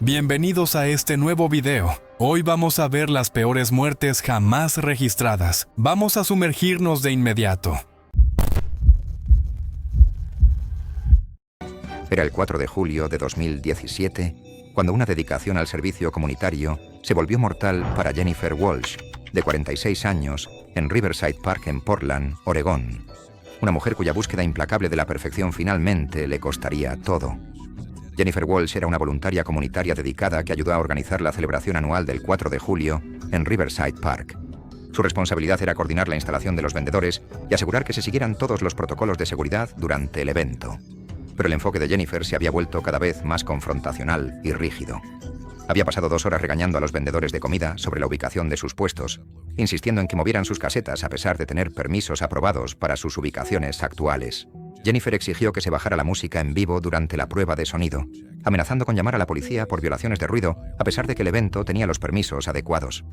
Bienvenidos a este nuevo video. Hoy vamos a ver las peores muertes jamás registradas. Vamos a sumergirnos de inmediato. Era el 4 de julio de 2017, cuando una dedicación al servicio comunitario se volvió mortal para Jennifer Walsh, de 46 años, en Riverside Park en Portland, Oregón. Una mujer cuya búsqueda implacable de la perfección finalmente le costaría todo. Jennifer Walsh era una voluntaria comunitaria dedicada que ayudó a organizar la celebración anual del 4 de julio en Riverside Park. Su responsabilidad era coordinar la instalación de los vendedores y asegurar que se siguieran todos los protocolos de seguridad durante el evento. Pero el enfoque de Jennifer se había vuelto cada vez más confrontacional y rígido. Había pasado 2 horas regañando a los vendedores de comida sobre la ubicación de sus puestos, insistiendo en que movieran sus casetas a pesar de tener permisos aprobados para sus ubicaciones actuales. Jennifer exigió que se bajara la música en vivo durante la prueba de sonido, amenazando con llamar a la policía por violaciones de ruido, a pesar de que el evento tenía los permisos adecuados.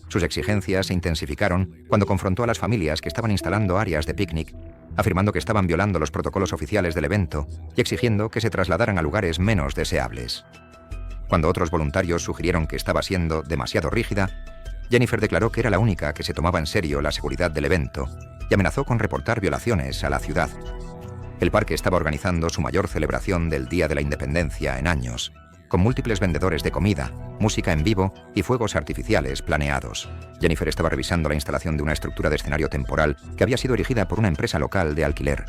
Sus exigencias se intensificaron cuando confrontó a las familias que estaban instalando áreas de picnic, afirmando que estaban violando los protocolos oficiales del evento y exigiendo que se trasladaran a lugares menos deseables. Cuando otros voluntarios sugirieron que estaba siendo demasiado rígida, Jennifer declaró que era la única que se tomaba en serio la seguridad del evento y amenazó con reportar violaciones a la ciudad. El parque estaba organizando su mayor celebración del Día de la Independencia en años, con múltiples vendedores de comida, música en vivo y fuegos artificiales planeados. Jennifer estaba revisando la instalación de una estructura de escenario temporal que había sido erigida por una empresa local de alquiler.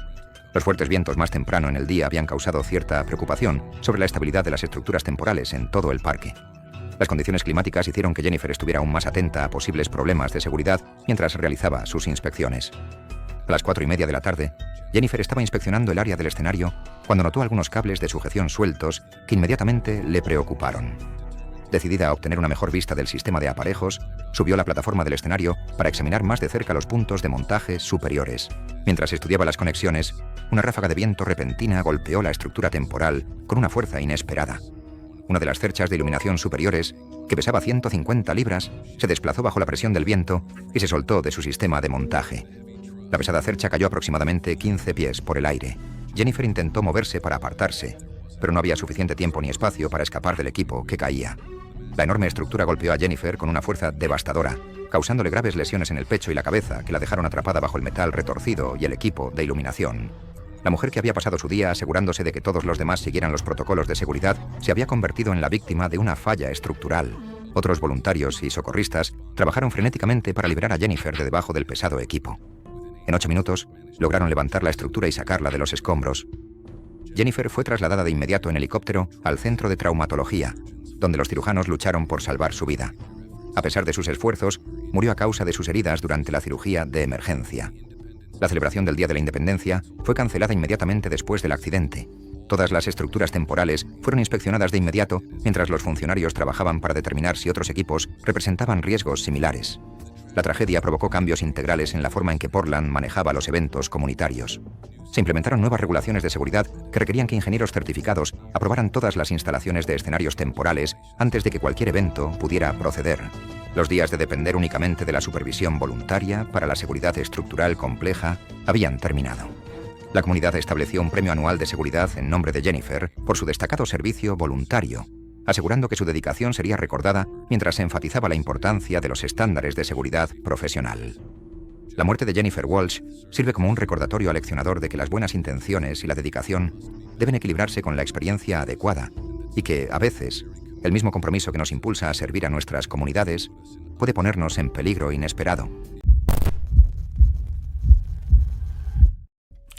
Los fuertes vientos más temprano en el día habían causado cierta preocupación sobre la estabilidad de las estructuras temporales en todo el parque. Las condiciones climáticas hicieron que Jennifer estuviera aún más atenta a posibles problemas de seguridad mientras realizaba sus inspecciones. A las 4:30 de la tarde, Jennifer estaba inspeccionando el área del escenario cuando notó algunos cables de sujeción sueltos que inmediatamente le preocuparon. Decidida a obtener una mejor vista del sistema de aparejos, subió a la plataforma del escenario para examinar más de cerca los puntos de montaje superiores. Mientras estudiaba las conexiones, una ráfaga de viento repentina golpeó la estructura temporal con una fuerza inesperada. Una de las cerchas de iluminación superiores, que pesaba 150 libras, se desplazó bajo la presión del viento y se soltó de su sistema de montaje. La pesada cercha cayó aproximadamente 15 pies por el aire. Jennifer intentó moverse para apartarse, pero no había suficiente tiempo ni espacio para escapar del equipo que caía. La enorme estructura golpeó a Jennifer con una fuerza devastadora, causándole graves lesiones en el pecho y la cabeza que la dejaron atrapada bajo el metal retorcido y el equipo de iluminación. La mujer, que había pasado su día asegurándose de que todos los demás siguieran los protocolos de seguridad, se había convertido en la víctima de una falla estructural. Otros voluntarios y socorristas trabajaron frenéticamente para liberar a Jennifer de debajo del pesado equipo. En 8 minutos, lograron levantar la estructura y sacarla de los escombros. Jennifer fue trasladada de inmediato en helicóptero al centro de traumatología, donde los cirujanos lucharon por salvar su vida. A pesar de sus esfuerzos, murió a causa de sus heridas durante la cirugía de emergencia. La celebración del Día de la Independencia fue cancelada inmediatamente después del accidente. Todas las estructuras temporales fueron inspeccionadas de inmediato mientras los funcionarios trabajaban para determinar si otros equipos representaban riesgos similares. La tragedia provocó cambios integrales en la forma en que Portland manejaba los eventos comunitarios. Se implementaron nuevas regulaciones de seguridad que requerían que ingenieros certificados aprobaran todas las instalaciones de escenarios temporales antes de que cualquier evento pudiera proceder. Los días de depender únicamente de la supervisión voluntaria para la seguridad estructural compleja habían terminado. La comunidad estableció un premio anual de seguridad en nombre de Jennifer por su destacado servicio voluntario, asegurando que su dedicación sería recordada mientras se enfatizaba la importancia de los estándares de seguridad profesional. La muerte de Jennifer Walsh sirve como un recordatorio aleccionador de que las buenas intenciones y la dedicación deben equilibrarse con la experiencia adecuada y que, a veces, el mismo compromiso que nos impulsa a servir a nuestras comunidades puede ponernos en peligro inesperado.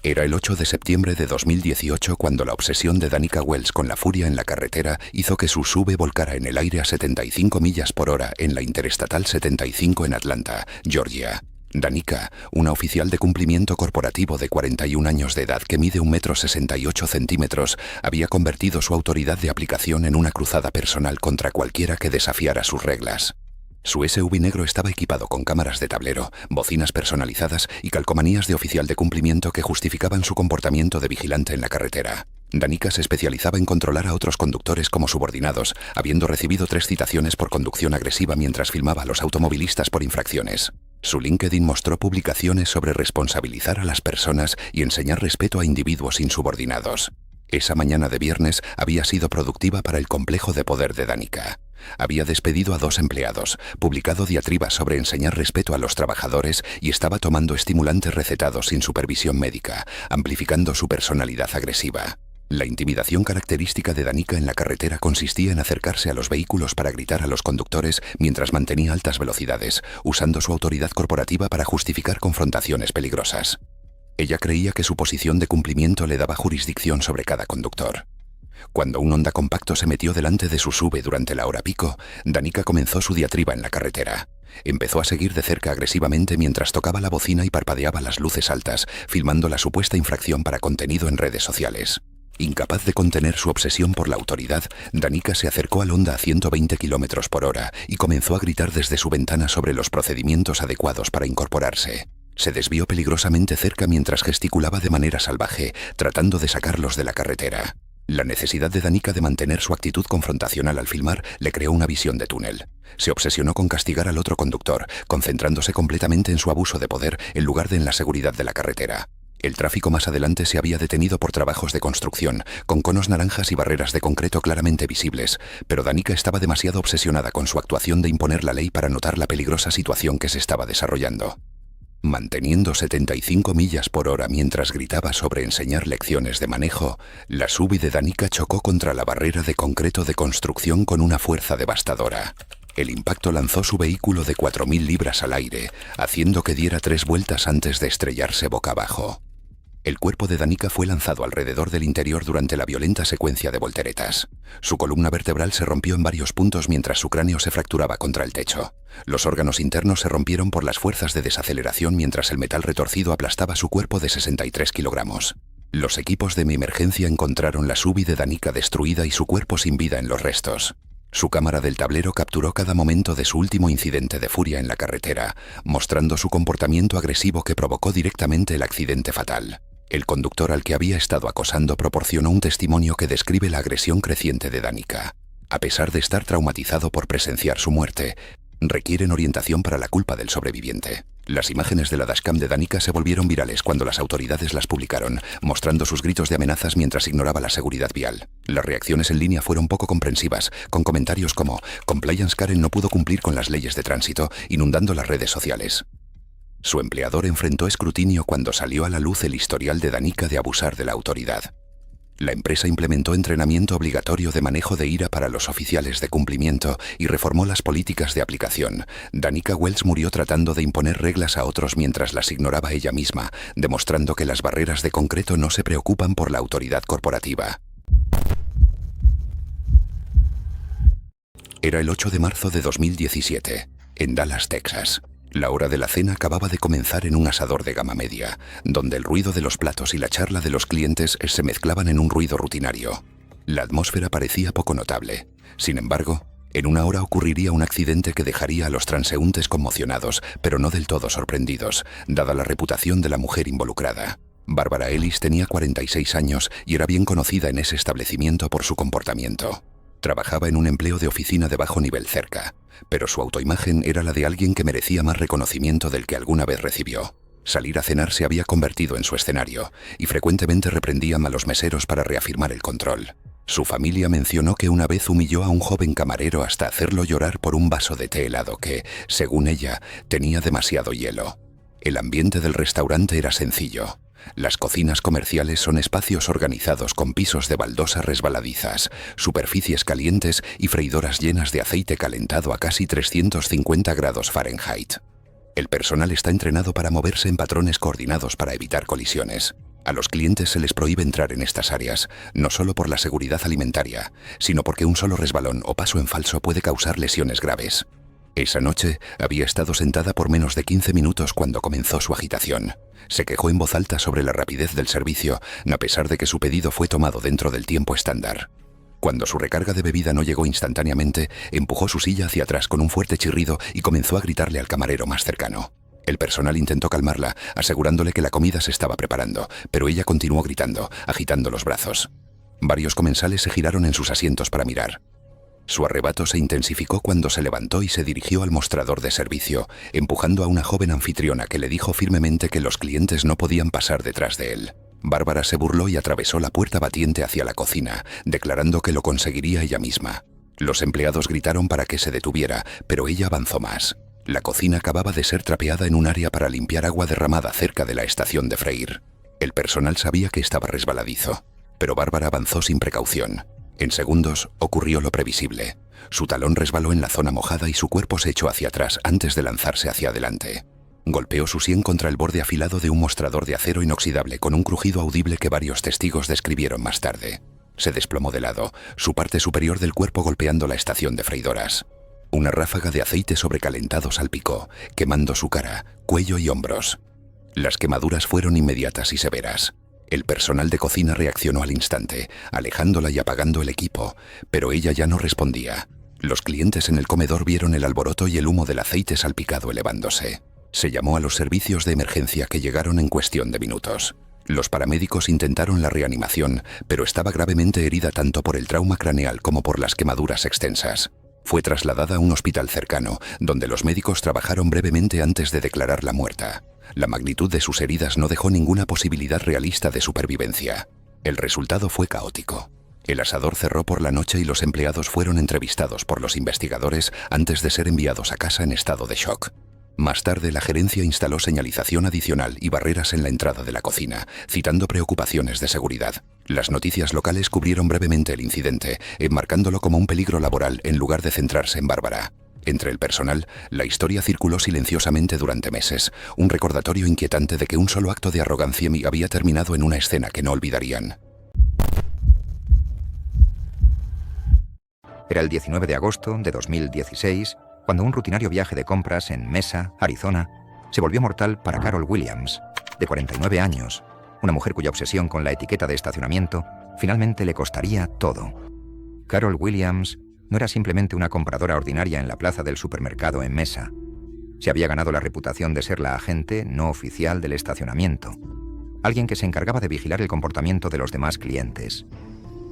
Era el 8 de septiembre de 2018 cuando la obsesión de Danica Wells con la furia en la carretera hizo que su SUV volcara en el aire a 75 millas por hora en la Interestatal 75 en Atlanta, Georgia. Danica, una oficial de cumplimiento corporativo de 41 años de edad que mide 1,68 m, había convertido su autoridad de aplicación en una cruzada personal contra cualquiera que desafiara sus reglas. Su SUV negro estaba equipado con cámaras de tablero, bocinas personalizadas y calcomanías de oficial de cumplimiento que justificaban su comportamiento de vigilante en la carretera. Danica se especializaba en controlar a otros conductores como subordinados, habiendo recibido 3 citaciones por conducción agresiva mientras filmaba a los automovilistas por infracciones. Su LinkedIn mostró publicaciones sobre responsabilizar a las personas y enseñar respeto a individuos insubordinados. Esa mañana de viernes había sido productiva para el complejo de poder de Danica. Había despedido a 2 empleados, publicado diatribas sobre enseñar respeto a los trabajadores y estaba tomando estimulantes recetados sin supervisión médica, amplificando su personalidad agresiva. La intimidación característica de Danica en la carretera consistía en acercarse a los vehículos para gritar a los conductores mientras mantenía altas velocidades, usando su autoridad corporativa para justificar confrontaciones peligrosas. Ella creía que su posición de cumplimiento le daba jurisdicción sobre cada conductor. Cuando un Honda compacto se metió delante de su SUV durante la hora pico, Danica comenzó su diatriba en la carretera. Empezó a seguir de cerca agresivamente mientras tocaba la bocina y parpadeaba las luces altas, filmando la supuesta infracción para contenido en redes sociales. Incapaz de contener su obsesión por la autoridad, Danica se acercó al Honda a 120 km por hora y comenzó a gritar desde su ventana sobre los procedimientos adecuados para incorporarse. Se desvió peligrosamente cerca mientras gesticulaba de manera salvaje, tratando de sacarlos de la carretera. La necesidad de Danica de mantener su actitud confrontacional al filmar le creó una visión de túnel. Se obsesionó con castigar al otro conductor, concentrándose completamente en su abuso de poder en lugar de en la seguridad de la carretera. El tráfico más adelante se había detenido por trabajos de construcción, con conos naranjas y barreras de concreto claramente visibles, pero Danica estaba demasiado obsesionada con su actuación de imponer la ley para notar la peligrosa situación que se estaba desarrollando. Manteniendo 75 millas por hora mientras gritaba sobre enseñar lecciones de manejo, la SUV de Danica chocó contra la barrera de concreto de construcción con una fuerza devastadora. El impacto lanzó su vehículo de 4.000 libras al aire, haciendo que diera 3 vueltas antes de estrellarse boca abajo. El cuerpo de Danica fue lanzado alrededor del interior durante la violenta secuencia de volteretas. Su columna vertebral se rompió en varios puntos mientras su cráneo se fracturaba contra el techo. Los órganos internos se rompieron por las fuerzas de desaceleración mientras el metal retorcido aplastaba su cuerpo de 63 kilogramos. Los equipos de emergencia encontraron la SUV de Danica destruida y su cuerpo sin vida en los restos. Su cámara del tablero capturó cada momento de su último incidente de furia en la carretera, mostrando su comportamiento agresivo que provocó directamente el accidente fatal. El conductor al que había estado acosando proporcionó un testimonio que describe la agresión creciente de Danica. A pesar de estar traumatizado por presenciar su muerte, requieren orientación para la culpa del sobreviviente. Las imágenes de la dashcam de Danica se volvieron virales cuando las autoridades las publicaron, mostrando sus gritos de amenazas mientras ignoraba la seguridad vial. Las reacciones en línea fueron poco comprensivas, con comentarios como «Compliance Karen no pudo cumplir con las leyes de tránsito», inundando las redes sociales. Su empleador enfrentó escrutinio cuando salió a la luz el historial de Danica de abusar de la autoridad. La empresa implementó entrenamiento obligatorio de manejo de ira para los oficiales de cumplimiento y reformó las políticas de aplicación. Danica Wells murió tratando de imponer reglas a otros mientras las ignoraba ella misma, demostrando que las barreras de concreto no se preocupan por la autoridad corporativa. Era el 8 de marzo de 2017, en Dallas, Texas. La hora de la cena acababa de comenzar en un asador de gama media, donde el ruido de los platos y la charla de los clientes se mezclaban en un ruido rutinario. La atmósfera parecía poco notable. Sin embargo, en una hora ocurriría un accidente que dejaría a los transeúntes conmocionados, pero no del todo sorprendidos, dada la reputación de la mujer involucrada. Barbara Ellis tenía 46 años y era bien conocida en ese establecimiento por su comportamiento. Trabajaba en un empleo de oficina de bajo nivel cerca, pero su autoimagen era la de alguien que merecía más reconocimiento del que alguna vez recibió. Salir a cenar se había convertido en su escenario, y frecuentemente reprendían a los meseros para reafirmar el control. Su familia mencionó que una vez humilló a un joven camarero hasta hacerlo llorar por un vaso de té helado que, según ella, tenía demasiado hielo. El ambiente del restaurante era sencillo. Las cocinas comerciales son espacios organizados con pisos de baldosas resbaladizas, superficies calientes y freidoras llenas de aceite calentado a casi 350 grados Fahrenheit. El personal está entrenado para moverse en patrones coordinados para evitar colisiones. A los clientes se les prohíbe entrar en estas áreas, no solo por la seguridad alimentaria, sino porque un solo resbalón o paso en falso puede causar lesiones graves. Esa noche había estado sentada por menos de 15 minutos cuando comenzó su agitación. Se quejó en voz alta sobre la rapidez del servicio, a pesar de que su pedido fue tomado dentro del tiempo estándar. Cuando su recarga de bebida no llegó instantáneamente, empujó su silla hacia atrás con un fuerte chirrido y comenzó a gritarle al camarero más cercano. El personal intentó calmarla, asegurándole que la comida se estaba preparando, pero ella continuó gritando, agitando los brazos. Varios comensales se giraron en sus asientos para mirar. Su arrebato se intensificó cuando se levantó y se dirigió al mostrador de servicio, empujando a una joven anfitriona que le dijo firmemente que los clientes no podían pasar detrás de él. Bárbara se burló y atravesó la puerta batiente hacia la cocina, declarando que lo conseguiría ella misma. Los empleados gritaron para que se detuviera, pero ella avanzó más. La cocina acababa de ser trapeada en un área para limpiar agua derramada cerca de la estación de freír. El personal sabía que estaba resbaladizo, pero Bárbara avanzó sin precaución. En segundos ocurrió lo previsible. Su talón resbaló en la zona mojada y su cuerpo se echó hacia atrás antes de lanzarse hacia adelante. Golpeó su sien contra el borde afilado de un mostrador de acero inoxidable con un crujido audible que varios testigos describieron más tarde. Se desplomó de lado, su parte superior del cuerpo golpeando la estación de freidoras. Una ráfaga de aceite sobrecalentado salpicó, quemando su cara, cuello y hombros. Las quemaduras fueron inmediatas y severas. El personal de cocina reaccionó al instante, alejándola y apagando el equipo, pero ella ya no respondía. Los clientes en el comedor vieron el alboroto y el humo del aceite salpicado elevándose. Se llamó a los servicios de emergencia que llegaron en cuestión de minutos. Los paramédicos intentaron la reanimación, pero estaba gravemente herida tanto por el trauma craneal como por las quemaduras extensas. Fue trasladada a un hospital cercano, donde los médicos trabajaron brevemente antes de declararla muerta. La magnitud de sus heridas no dejó ninguna posibilidad realista de supervivencia. El resultado fue caótico. El asador cerró por la noche y los empleados fueron entrevistados por los investigadores antes de ser enviados a casa en estado de shock. Más tarde, la gerencia instaló señalización adicional y barreras en la entrada de la cocina, citando preocupaciones de seguridad. Las noticias locales cubrieron brevemente el incidente, enmarcándolo como un peligro laboral en lugar de centrarse en Bárbara. Entre el personal, la historia circuló silenciosamente durante meses, un recordatorio inquietante de que un solo acto de arrogancia había terminado en una escena que no olvidarían. Era el 19 de agosto de 2016, cuando un rutinario viaje de compras en Mesa, Arizona, se volvió mortal para Carol Williams, de 49 años, una mujer cuya obsesión con la etiqueta de estacionamiento finalmente le costaría todo. Carol Williams no era simplemente una compradora ordinaria en la plaza del supermercado en Mesa. Se había ganado la reputación de ser la agente no oficial del estacionamiento, alguien que se encargaba de vigilar el comportamiento de los demás clientes.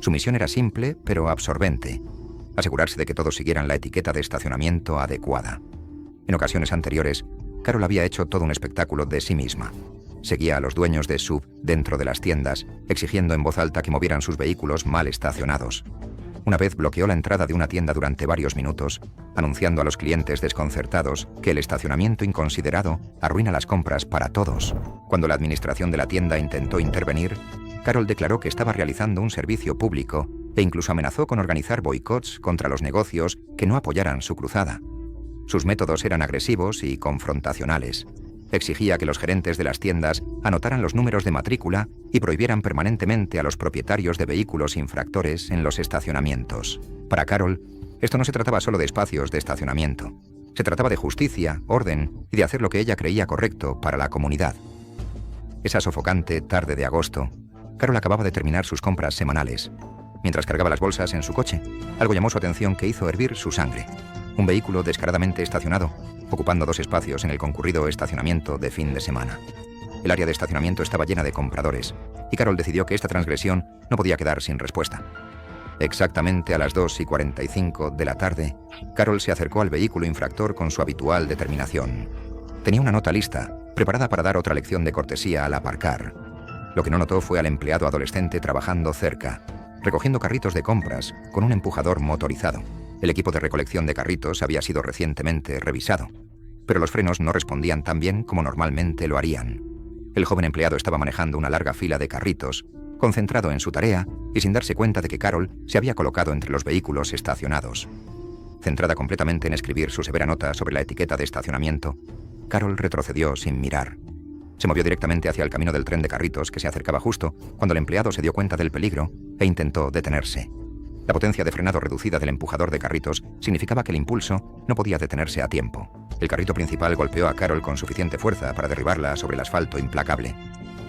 Su misión era simple, pero absorbente: asegurarse de que todos siguieran la etiqueta de estacionamiento adecuada. En ocasiones anteriores, Carol había hecho todo un espectáculo de sí misma. Seguía a los dueños de sub dentro de las tiendas, exigiendo en voz alta que movieran sus vehículos mal estacionados. Una vez bloqueó la entrada de una tienda durante varios minutos, anunciando a los clientes desconcertados que el estacionamiento inconsiderado arruina las compras para todos. Cuando la administración de la tienda intentó intervenir, Carol declaró que estaba realizando un servicio público e incluso amenazó con organizar boicots contra los negocios que no apoyaran su cruzada. Sus métodos eran agresivos y confrontacionales. Exigía que los gerentes de las tiendas anotaran los números de matrícula y prohibieran permanentemente a los propietarios de vehículos infractores en los estacionamientos. Para Carol, esto no se trataba solo de espacios de estacionamiento. Se trataba de justicia, orden y de hacer lo que ella creía correcto para la comunidad. Esa sofocante tarde de agosto, Carol acababa de terminar sus compras semanales. Mientras cargaba las bolsas en su coche, algo llamó su atención que hizo hervir su sangre. Un vehículo descaradamente estacionado, ocupando 2 espacios en el concurrido estacionamiento de fin de semana. El área de estacionamiento estaba llena de compradores, y Carol decidió que esta transgresión no podía quedar sin respuesta. Exactamente a las 2:45 de la tarde, Carol se acercó al vehículo infractor con su habitual determinación. Tenía una nota lista, preparada para dar otra lección de cortesía al aparcar. Lo que no notó fue al empleado adolescente trabajando cerca, recogiendo carritos de compras con un empujador motorizado. El equipo de recolección de carritos había sido recientemente revisado, pero los frenos no respondían tan bien como normalmente lo harían. El joven empleado estaba manejando una larga fila de carritos, concentrado en su tarea y sin darse cuenta de que Carol se había colocado entre los vehículos estacionados. Centrada completamente en escribir su severa nota sobre la etiqueta de estacionamiento, Carol retrocedió sin mirar. Se movió directamente hacia el camino del tren de carritos que se acercaba justo cuando el empleado se dio cuenta del peligro e intentó detenerse. La potencia de frenado reducida del empujador de carritos significaba que el impulso no podía detenerse a tiempo. El carrito principal golpeó a Carol con suficiente fuerza para derribarla sobre el asfalto implacable.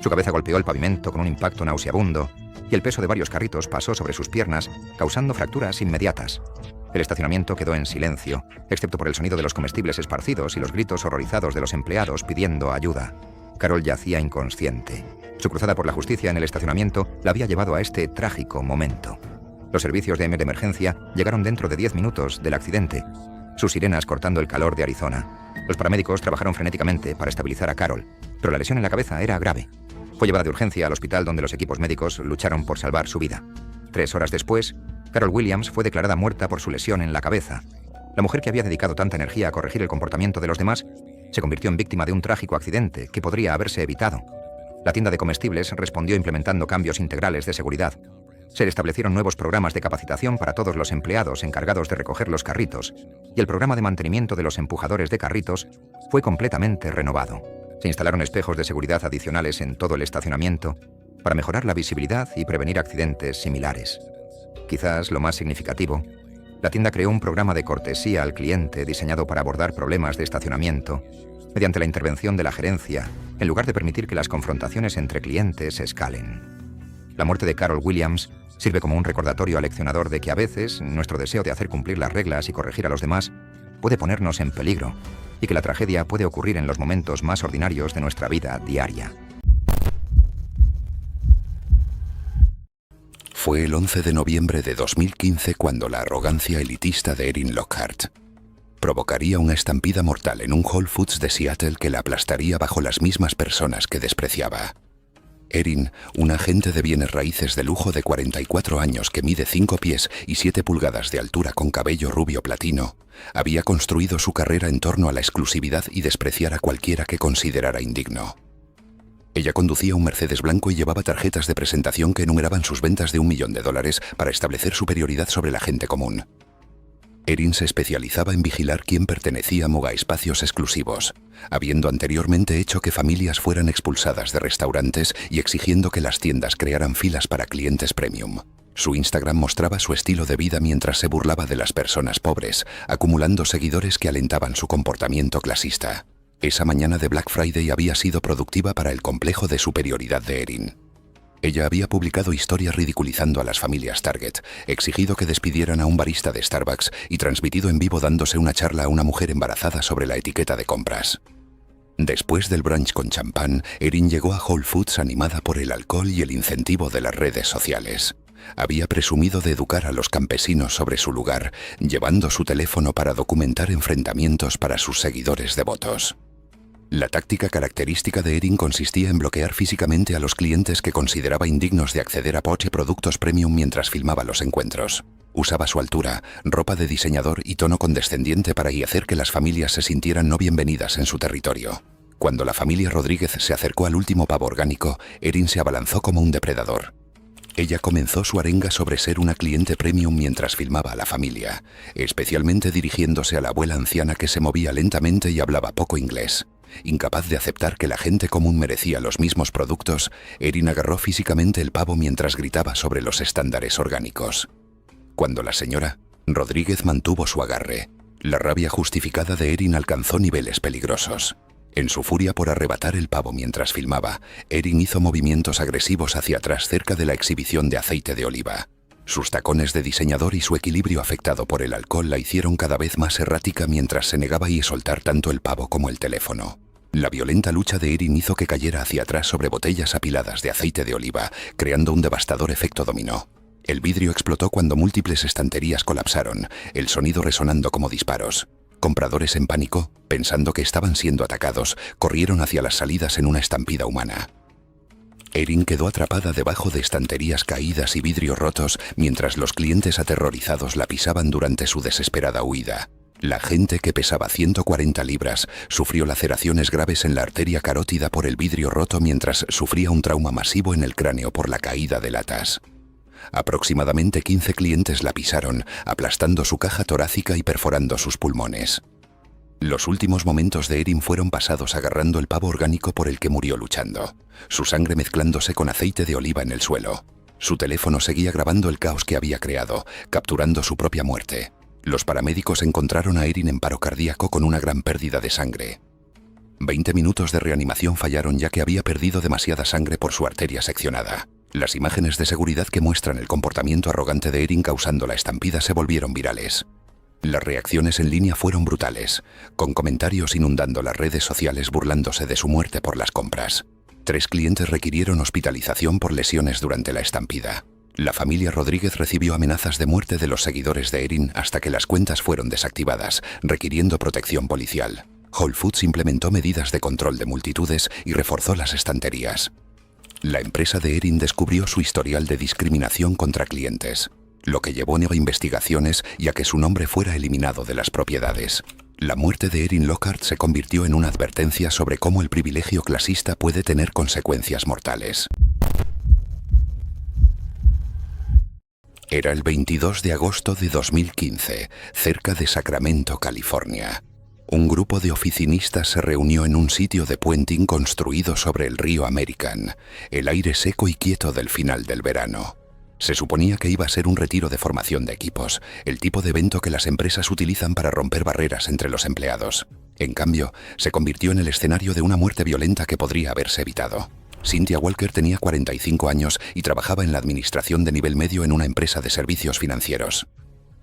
Su cabeza golpeó el pavimento con un impacto nauseabundo y el peso de varios carritos pasó sobre sus piernas, causando fracturas inmediatas. El estacionamiento quedó en silencio, excepto por el sonido de los comestibles esparcidos y los gritos horrorizados de los empleados pidiendo ayuda. Carol yacía inconsciente. Su cruzada por la justicia en el estacionamiento la había llevado a este trágico momento. Los servicios de emergencia llegaron dentro de 10 minutos del accidente, sus sirenas cortando el calor de Arizona. Los paramédicos trabajaron frenéticamente para estabilizar a Carol, pero la lesión en la cabeza era grave. Fue llevada de urgencia al hospital donde los equipos médicos lucharon por salvar su vida. 3 horas después, Carol Williams fue declarada muerta por su lesión en la cabeza. La mujer que había dedicado tanta energía a corregir el comportamiento de los demás se convirtió en víctima de un trágico accidente que podría haberse evitado. La tienda de comestibles respondió implementando cambios integrales de seguridad. Se establecieron nuevos programas de capacitación para todos los empleados encargados de recoger los carritos, y el programa de mantenimiento de los empujadores de carritos fue completamente renovado. Se instalaron espejos de seguridad adicionales en todo el estacionamiento para mejorar la visibilidad y prevenir accidentes similares. Quizás lo más significativo, la tienda creó un programa de cortesía al cliente diseñado para abordar problemas de estacionamiento mediante la intervención de la gerencia, en lugar de permitir que las confrontaciones entre clientes escalen. La muerte de Carol Williams sirve como un recordatorio aleccionador de que a veces nuestro deseo de hacer cumplir las reglas y corregir a los demás puede ponernos en peligro, y que la tragedia puede ocurrir en los momentos más ordinarios de nuestra vida diaria. Fue el 11 de noviembre de 2015 cuando la arrogancia elitista de Erin Lockhart provocaría una estampida mortal en un Whole Foods de Seattle que la aplastaría bajo las mismas personas que despreciaba. Erin, un agente de bienes raíces de lujo de 44 años que mide 5 pies y 7 pulgadas de altura con cabello rubio platino, había construido su carrera en torno a la exclusividad y despreciar a cualquiera que considerara indigno. Ella conducía un Mercedes blanco y llevaba tarjetas de presentación que enumeraban sus ventas de $1 millón para establecer superioridad sobre la gente común. Erin se especializaba en vigilar quién pertenecía a espacios exclusivos, habiendo anteriormente hecho que familias fueran expulsadas de restaurantes y exigiendo que las tiendas crearan filas para clientes premium. Su Instagram mostraba su estilo de vida mientras se burlaba de las personas pobres, acumulando seguidores que alentaban su comportamiento clasista. Esa mañana de Black Friday había sido productiva para el complejo de superioridad de Erin. Ella había publicado historias ridiculizando a las familias Target, exigido que despidieran a un barista de Starbucks y transmitido en vivo dándose una charla a una mujer embarazada sobre la etiqueta de compras. Después del brunch con champán, Erin llegó a Whole Foods animada por el alcohol y el incentivo de las redes sociales. Había presumido de educar a los campesinos sobre su lugar, llevando su teléfono para documentar enfrentamientos para sus seguidores devotos. La táctica característica de Erin consistía en bloquear físicamente a los clientes que consideraba indignos de acceder a productos premium mientras filmaba los encuentros. Usaba su altura, ropa de diseñador y tono condescendiente para hacer que las familias se sintieran no bienvenidas en su territorio. Cuando la familia Rodríguez se acercó al último pavo orgánico, Erin se abalanzó como un depredador. Ella comenzó su arenga sobre ser una cliente premium mientras filmaba a la familia, especialmente dirigiéndose a la abuela anciana que se movía lentamente y hablaba poco inglés. Incapaz de aceptar que la gente común merecía los mismos productos, Erin agarró físicamente el pavo mientras gritaba sobre los estándares orgánicos. Cuando la señora Rodríguez mantuvo su agarre, la rabia justificada de Erin alcanzó niveles peligrosos. En su furia por arrebatar el pavo mientras filmaba, Erin hizo movimientos agresivos hacia atrás cerca de la exhibición de aceite de oliva. Sus tacones de diseñador y su equilibrio afectado por el alcohol la hicieron cada vez más errática mientras se negaba a soltar tanto el pavo como el teléfono. La violenta lucha de Erin hizo que cayera hacia atrás sobre botellas apiladas de aceite de oliva, creando un devastador efecto dominó. El vidrio explotó cuando múltiples estanterías colapsaron, el sonido resonando como disparos. Compradores en pánico, pensando que estaban siendo atacados, corrieron hacia las salidas en una estampida humana. Erin quedó atrapada debajo de estanterías caídas y vidrios rotos mientras los clientes aterrorizados la pisaban durante su desesperada huida. La gente, que pesaba 140 libras, sufrió laceraciones graves en la arteria carótida por el vidrio roto mientras sufría un trauma masivo en el cráneo por la caída de latas. Aproximadamente 15 clientes la pisaron, aplastando su caja torácica y perforando sus pulmones. Los últimos momentos de Erin fueron pasados agarrando el pavo orgánico por el que murió luchando, su sangre mezclándose con aceite de oliva en el suelo. Su teléfono seguía grabando el caos que había creado, capturando su propia muerte. Los paramédicos encontraron a Erin en paro cardíaco con una gran pérdida de sangre. 20 minutos de reanimación fallaron ya que había perdido demasiada sangre por su arteria seccionada. Las imágenes de seguridad que muestran el comportamiento arrogante de Erin causando la estampida se volvieron virales. Las reacciones en línea fueron brutales, con comentarios inundando las redes sociales burlándose de su muerte por las compras. 3 clientes requirieron hospitalización por lesiones durante la estampida. La familia Rodríguez recibió amenazas de muerte de los seguidores de Erin hasta que las cuentas fueron desactivadas, requiriendo protección policial. Whole Foods implementó medidas de control de multitudes y reforzó las estanterías. La empresa de Erin descubrió su historial de discriminación contra clientes, lo que llevó a investigaciones y a que su nombre fuera eliminado de las propiedades. La muerte de Erin Lockhart se convirtió en una advertencia sobre cómo el privilegio clasista puede tener consecuencias mortales. Era el 22 de agosto de 2015, cerca de Sacramento, California. Un grupo de oficinistas se reunió en un sitio de puenting construido sobre el río American, el aire seco y quieto del final del verano. Se suponía que iba a ser un retiro de formación de equipos, el tipo de evento que las empresas utilizan para romper barreras entre los empleados. En cambio, se convirtió en el escenario de una muerte violenta que podría haberse evitado. Cynthia Walker tenía 45 años y trabajaba en la administración de nivel medio en una empresa de servicios financieros.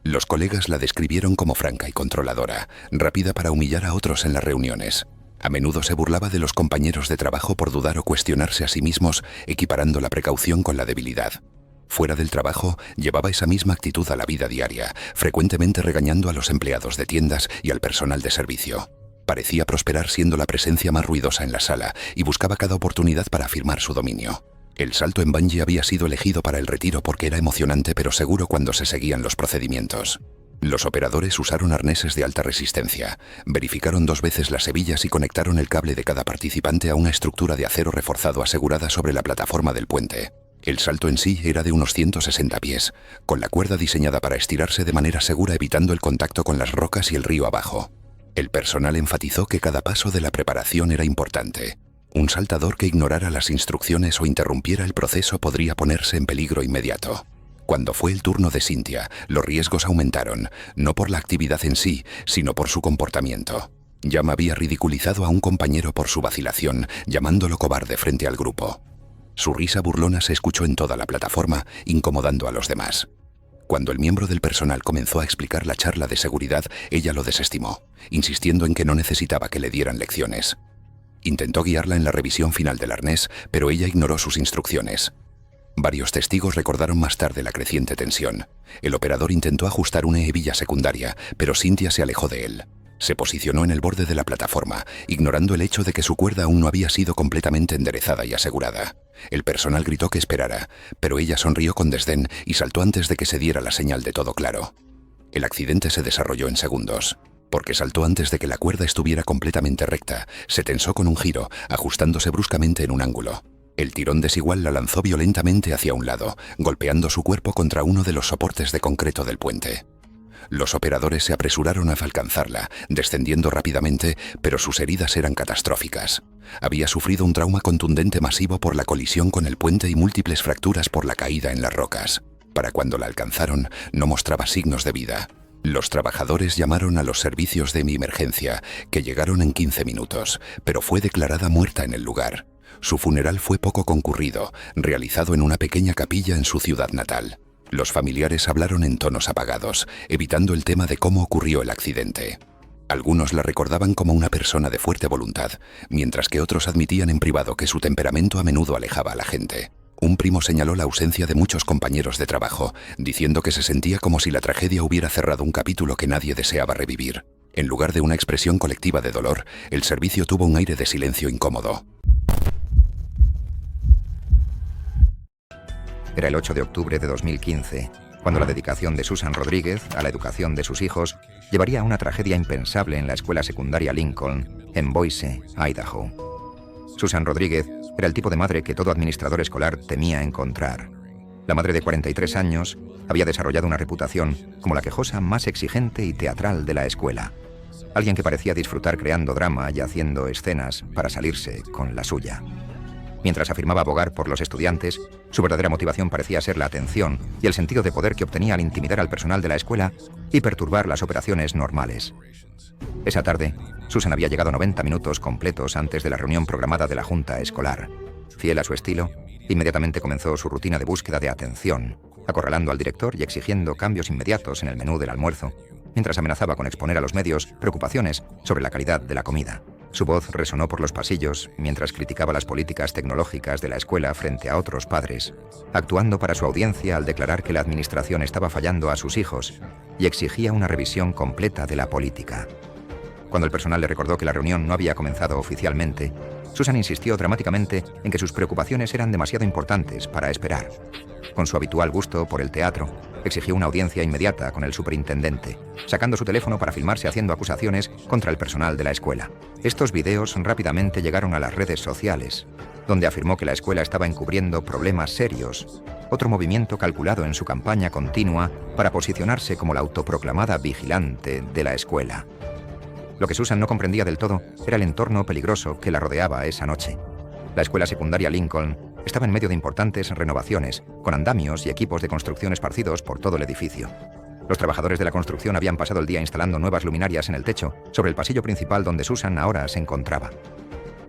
Los colegas la describieron como franca y controladora, rápida para humillar a otros en las reuniones. A menudo se burlaba de los compañeros de trabajo por dudar o cuestionarse a sí mismos, equiparando la precaución con la debilidad. Fuera del trabajo, llevaba esa misma actitud a la vida diaria, frecuentemente regañando a los empleados de tiendas y al personal de servicio. Parecía prosperar siendo la presencia más ruidosa en la sala y buscaba cada oportunidad para afirmar su dominio. El salto en bungee había sido elegido para el retiro porque era emocionante pero seguro cuando se seguían los procedimientos. Los operadores usaron arneses de alta resistencia, verificaron 2 veces las hebillas y conectaron el cable de cada participante a una estructura de acero reforzado asegurada sobre la plataforma del puente. El salto en sí era de unos 160 pies, con la cuerda diseñada para estirarse de manera segura evitando el contacto con las rocas y el río abajo. El personal enfatizó que cada paso de la preparación era importante. Un saltador que ignorara las instrucciones o interrumpiera el proceso podría ponerse en peligro inmediato. Cuando fue el turno de Cynthia, los riesgos aumentaron, no por la actividad en sí, sino por su comportamiento. Jam había ridiculizado a un compañero por su vacilación, llamándolo cobarde frente al grupo. Su risa burlona se escuchó en toda la plataforma, incomodando a los demás. Cuando el miembro del personal comenzó a explicar la charla de seguridad, ella lo desestimó, insistiendo en que no necesitaba que le dieran lecciones. Intentó guiarla en la revisión final del arnés, pero ella ignoró sus instrucciones. Varios testigos recordaron más tarde la creciente tensión. El operador intentó ajustar una hebilla secundaria, pero Cynthia se alejó de él. Se posicionó en el borde de la plataforma, ignorando el hecho de que su cuerda aún no había sido completamente enderezada y asegurada. El personal gritó que esperara, pero ella sonrió con desdén y saltó antes de que se diera la señal de todo claro. El accidente se desarrolló en segundos. Porque saltó antes de que la cuerda estuviera completamente recta, se tensó con un giro, ajustándose bruscamente en un ángulo. El tirón desigual la lanzó violentamente hacia un lado, golpeando su cuerpo contra uno de los soportes de concreto del puente. Los operadores se apresuraron a alcanzarla, descendiendo rápidamente, pero sus heridas eran catastróficas. Había sufrido un trauma contundente masivo por la colisión con el puente y múltiples fracturas por la caída en las rocas. Para cuando la alcanzaron, no mostraba signos de vida. Los trabajadores llamaron a los servicios de emergencia, que llegaron en 15 minutos, pero fue declarada muerta en el lugar. Su funeral fue poco concurrido, realizado en una pequeña capilla en su ciudad natal. Los familiares hablaron en tonos apagados, evitando el tema de cómo ocurrió el accidente. Algunos la recordaban como una persona de fuerte voluntad, mientras que otros admitían en privado que su temperamento a menudo alejaba a la gente. Un primo señaló la ausencia de muchos compañeros de trabajo, diciendo que se sentía como si la tragedia hubiera cerrado un capítulo que nadie deseaba revivir. En lugar de una expresión colectiva de dolor, el servicio tuvo un aire de silencio incómodo. Era el 8 de octubre de 2015, cuando la dedicación de Susan Rodríguez a la educación de sus hijos llevaría a una tragedia impensable en la escuela secundaria Lincoln, en Boise, Idaho. Susan Rodríguez era el tipo de madre que todo administrador escolar temía encontrar. La madre de 43 años había desarrollado una reputación como la quejosa más exigente y teatral de la escuela. Alguien que parecía disfrutar creando drama y haciendo escenas para salirse con la suya. Mientras afirmaba abogar por los estudiantes, su verdadera motivación parecía ser la atención y el sentido de poder que obtenía al intimidar al personal de la escuela y perturbar las operaciones normales. Esa tarde, Susan había llegado 90 minutos completos antes de la reunión programada de la junta escolar. Fiel a su estilo, inmediatamente comenzó su rutina de búsqueda de atención, acorralando al director y exigiendo cambios inmediatos en el menú del almuerzo, mientras amenazaba con exponer a los medios preocupaciones sobre la calidad de la comida. Su voz resonó por los pasillos mientras criticaba las políticas tecnológicas de la escuela frente a otros padres, actuando para su audiencia al declarar que la administración estaba fallando a sus hijos y exigía una revisión completa de la política. Cuando el personal le recordó que la reunión no había comenzado oficialmente, Susan insistió dramáticamente en que sus preocupaciones eran demasiado importantes para esperar. Con su habitual gusto por el teatro, exigió una audiencia inmediata con el superintendente, sacando su teléfono para filmarse haciendo acusaciones contra el personal de la escuela. Estos videos rápidamente llegaron a las redes sociales, donde afirmó que la escuela estaba encubriendo problemas serios, otro movimiento calculado en su campaña continua para posicionarse como la autoproclamada vigilante de la escuela. Lo que Susan no comprendía del todo era el entorno peligroso que la rodeaba esa noche. La escuela secundaria Lincoln estaba en medio de importantes renovaciones, con andamios y equipos de construcción esparcidos por todo el edificio. Los trabajadores de la construcción habían pasado el día instalando nuevas luminarias en el techo sobre el pasillo principal donde Susan ahora se encontraba.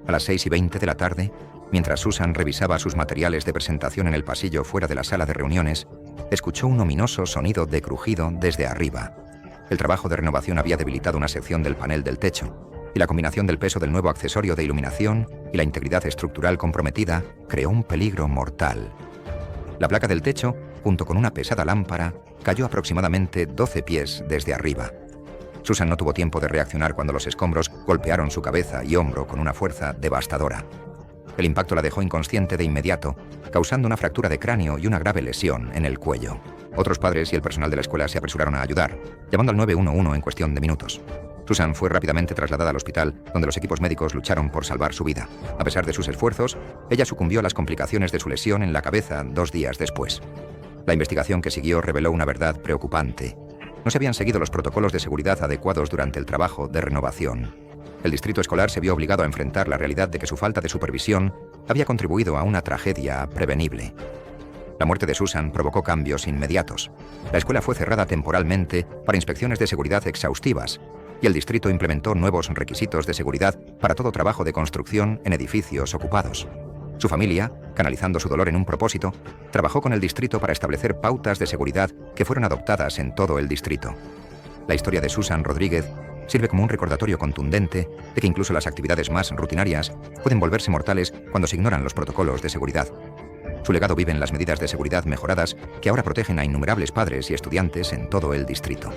A las 6:20 de la tarde, mientras Susan revisaba sus materiales de presentación en el pasillo fuera de la sala de reuniones, escuchó un ominoso sonido de crujido desde arriba. El trabajo de renovación había debilitado una sección del panel del techo, y la combinación del peso del nuevo accesorio de iluminación y la integridad estructural comprometida creó un peligro mortal. La placa del techo, junto con una pesada lámpara, cayó aproximadamente 12 pies desde arriba. Susan no tuvo tiempo de reaccionar cuando los escombros golpearon su cabeza y hombro con una fuerza devastadora. El impacto la dejó inconsciente de inmediato, causando una fractura de cráneo y una grave lesión en el cuello. Otros padres y el personal de la escuela se apresuraron a ayudar, llamando al 911 en cuestión de minutos. Susan fue rápidamente trasladada al hospital, donde los equipos médicos lucharon por salvar su vida. A pesar de sus esfuerzos, ella sucumbió a las complicaciones de su lesión en la cabeza 2 días después. La investigación que siguió reveló una verdad preocupante. No se habían seguido los protocolos de seguridad adecuados durante el trabajo de renovación. El distrito escolar se vio obligado a enfrentar la realidad de que su falta de supervisión había contribuido a una tragedia prevenible. La muerte de Susan provocó cambios inmediatos. La escuela fue cerrada temporalmente para inspecciones de seguridad exhaustivas, y el distrito implementó nuevos requisitos de seguridad para todo trabajo de construcción en edificios ocupados. Su familia, canalizando su dolor en un propósito, trabajó con el distrito para establecer pautas de seguridad que fueron adoptadas en todo el distrito. La historia de Susan Rodríguez sirve como un recordatorio contundente de que incluso las actividades más rutinarias pueden volverse mortales cuando se ignoran los protocolos de seguridad. Su legado vive en las medidas de seguridad mejoradas que ahora protegen a innumerables padres y estudiantes en todo el distrito.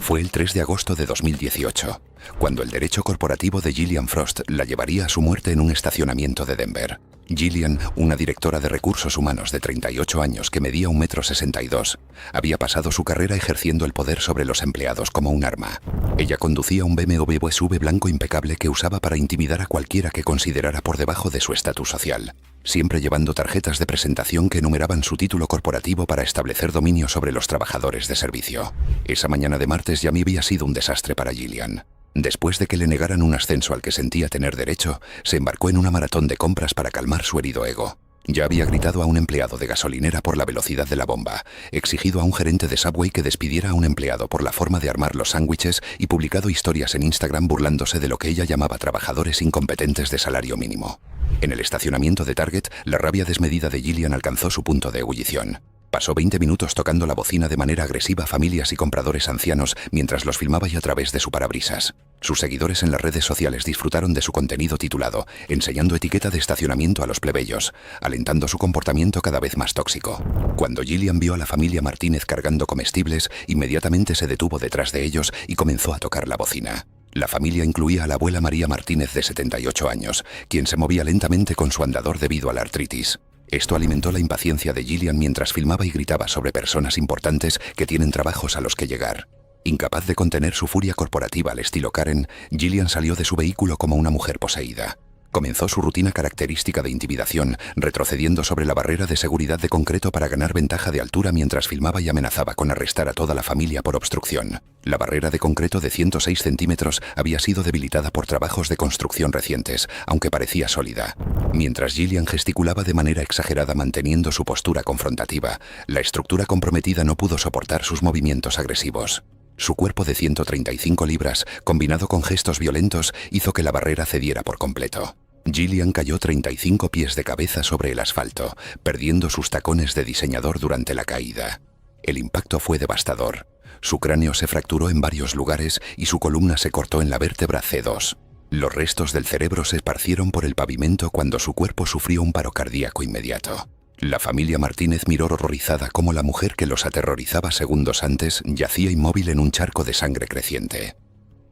Fue el 3 de agosto de 2018, cuando el derecho corporativo de Gillian Frost la llevaría a su muerte en un estacionamiento de Denver. Gillian, una directora de recursos humanos de 38 años que medía 1,62 m, había pasado su carrera ejerciendo el poder sobre los empleados como un arma. Ella conducía un BMW SUV blanco impecable que usaba para intimidar a cualquiera que considerara por debajo de su estatus social, siempre llevando tarjetas de presentación que enumeraban su título corporativo para establecer dominio sobre los trabajadores de servicio. Esa mañana de martes ya había sido un desastre para Gillian. Después de que le negaran un ascenso al que sentía tener derecho, se embarcó en una maratón de compras para calmar su herido ego. Ya había gritado a un empleado de gasolinera por la velocidad de la bomba, exigido a un gerente de Subway que despidiera a un empleado por la forma de armar los sándwiches y publicado historias en Instagram burlándose de lo que ella llamaba trabajadores incompetentes de salario mínimo. En el estacionamiento de Target, la rabia desmedida de Gillian alcanzó su punto de ebullición. Pasó 20 minutos tocando la bocina de manera agresiva a familias y compradores ancianos mientras los filmaba y a través de su parabrisas. Sus seguidores en las redes sociales disfrutaron de su contenido titulado enseñando etiqueta de estacionamiento a los plebeyos, alentando su comportamiento cada vez más tóxico. Cuando Gillian vio a la familia Martínez cargando comestibles, inmediatamente se detuvo detrás de ellos y comenzó a tocar la bocina. La familia incluía a la abuela María Martínez de 78 años, quien se movía lentamente con su andador debido a la artritis. Esto alimentó la impaciencia de Gillian mientras filmaba y gritaba sobre personas importantes que tienen trabajos a los que llegar. Incapaz de contener su furia corporativa al estilo Karen, Gillian salió de su vehículo como una mujer poseída. Comenzó su rutina característica de intimidación, retrocediendo sobre la barrera de seguridad de concreto para ganar ventaja de altura mientras filmaba y amenazaba con arrestar a toda la familia por obstrucción. La barrera de concreto de 106 centímetros había sido debilitada por trabajos de construcción recientes, aunque parecía sólida. Mientras Gillian gesticulaba de manera exagerada manteniendo su postura confrontativa, la estructura comprometida no pudo soportar sus movimientos agresivos. Su cuerpo de 135 libras, combinado con gestos violentos, hizo que la barrera cediera por completo. Gillian cayó 35 pies de cabeza sobre el asfalto, perdiendo sus tacones de diseñador durante la caída. El impacto fue devastador. Su cráneo se fracturó en varios lugares y su columna se cortó en la vértebra C2. Los restos del cerebro se esparcieron por el pavimento cuando su cuerpo sufrió un paro cardíaco inmediato. La familia Martínez miró horrorizada cómo la mujer que los aterrorizaba segundos antes yacía inmóvil en un charco de sangre creciente.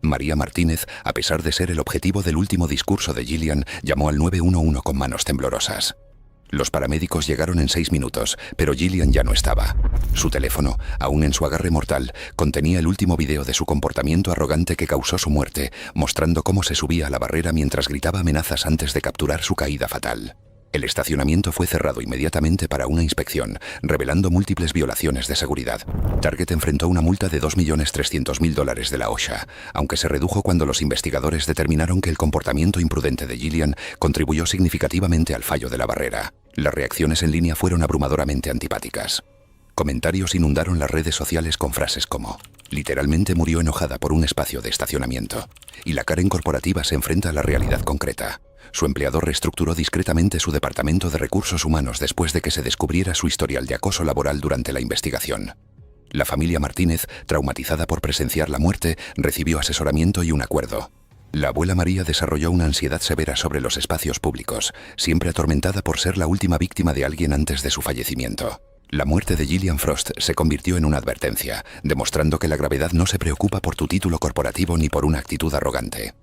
María Martínez, a pesar de ser el objetivo del último discurso de Gillian, llamó al 911 con manos temblorosas. Los paramédicos llegaron en 6 minutos, pero Gillian ya no estaba. Su teléfono, aún en su agarre mortal, contenía el último video de su comportamiento arrogante que causó su muerte, mostrando cómo se subía a la barrera mientras gritaba amenazas antes de capturar su caída fatal. El estacionamiento fue cerrado inmediatamente para una inspección, revelando múltiples violaciones de seguridad. Target enfrentó una multa de $2.300.000 de la OSHA, aunque se redujo cuando los investigadores determinaron que el comportamiento imprudente de Gillian contribuyó significativamente al fallo de la barrera. Las reacciones en línea fueron abrumadoramente antipáticas. Comentarios inundaron las redes sociales con frases como «Literalmente murió enojada por un espacio de estacionamiento» y «La Karen corporativa se enfrenta a la realidad concreta». Su empleador reestructuró discretamente su departamento de recursos humanos después de que se descubriera su historial de acoso laboral durante la investigación. La familia Martínez, traumatizada por presenciar la muerte, recibió asesoramiento y un acuerdo. La abuela María desarrolló una ansiedad severa sobre los espacios públicos, siempre atormentada por ser la última víctima de alguien antes de su fallecimiento. La muerte de Gillian Frost se convirtió en una advertencia, demostrando que la gravedad no se preocupa por tu título corporativo ni por una actitud arrogante.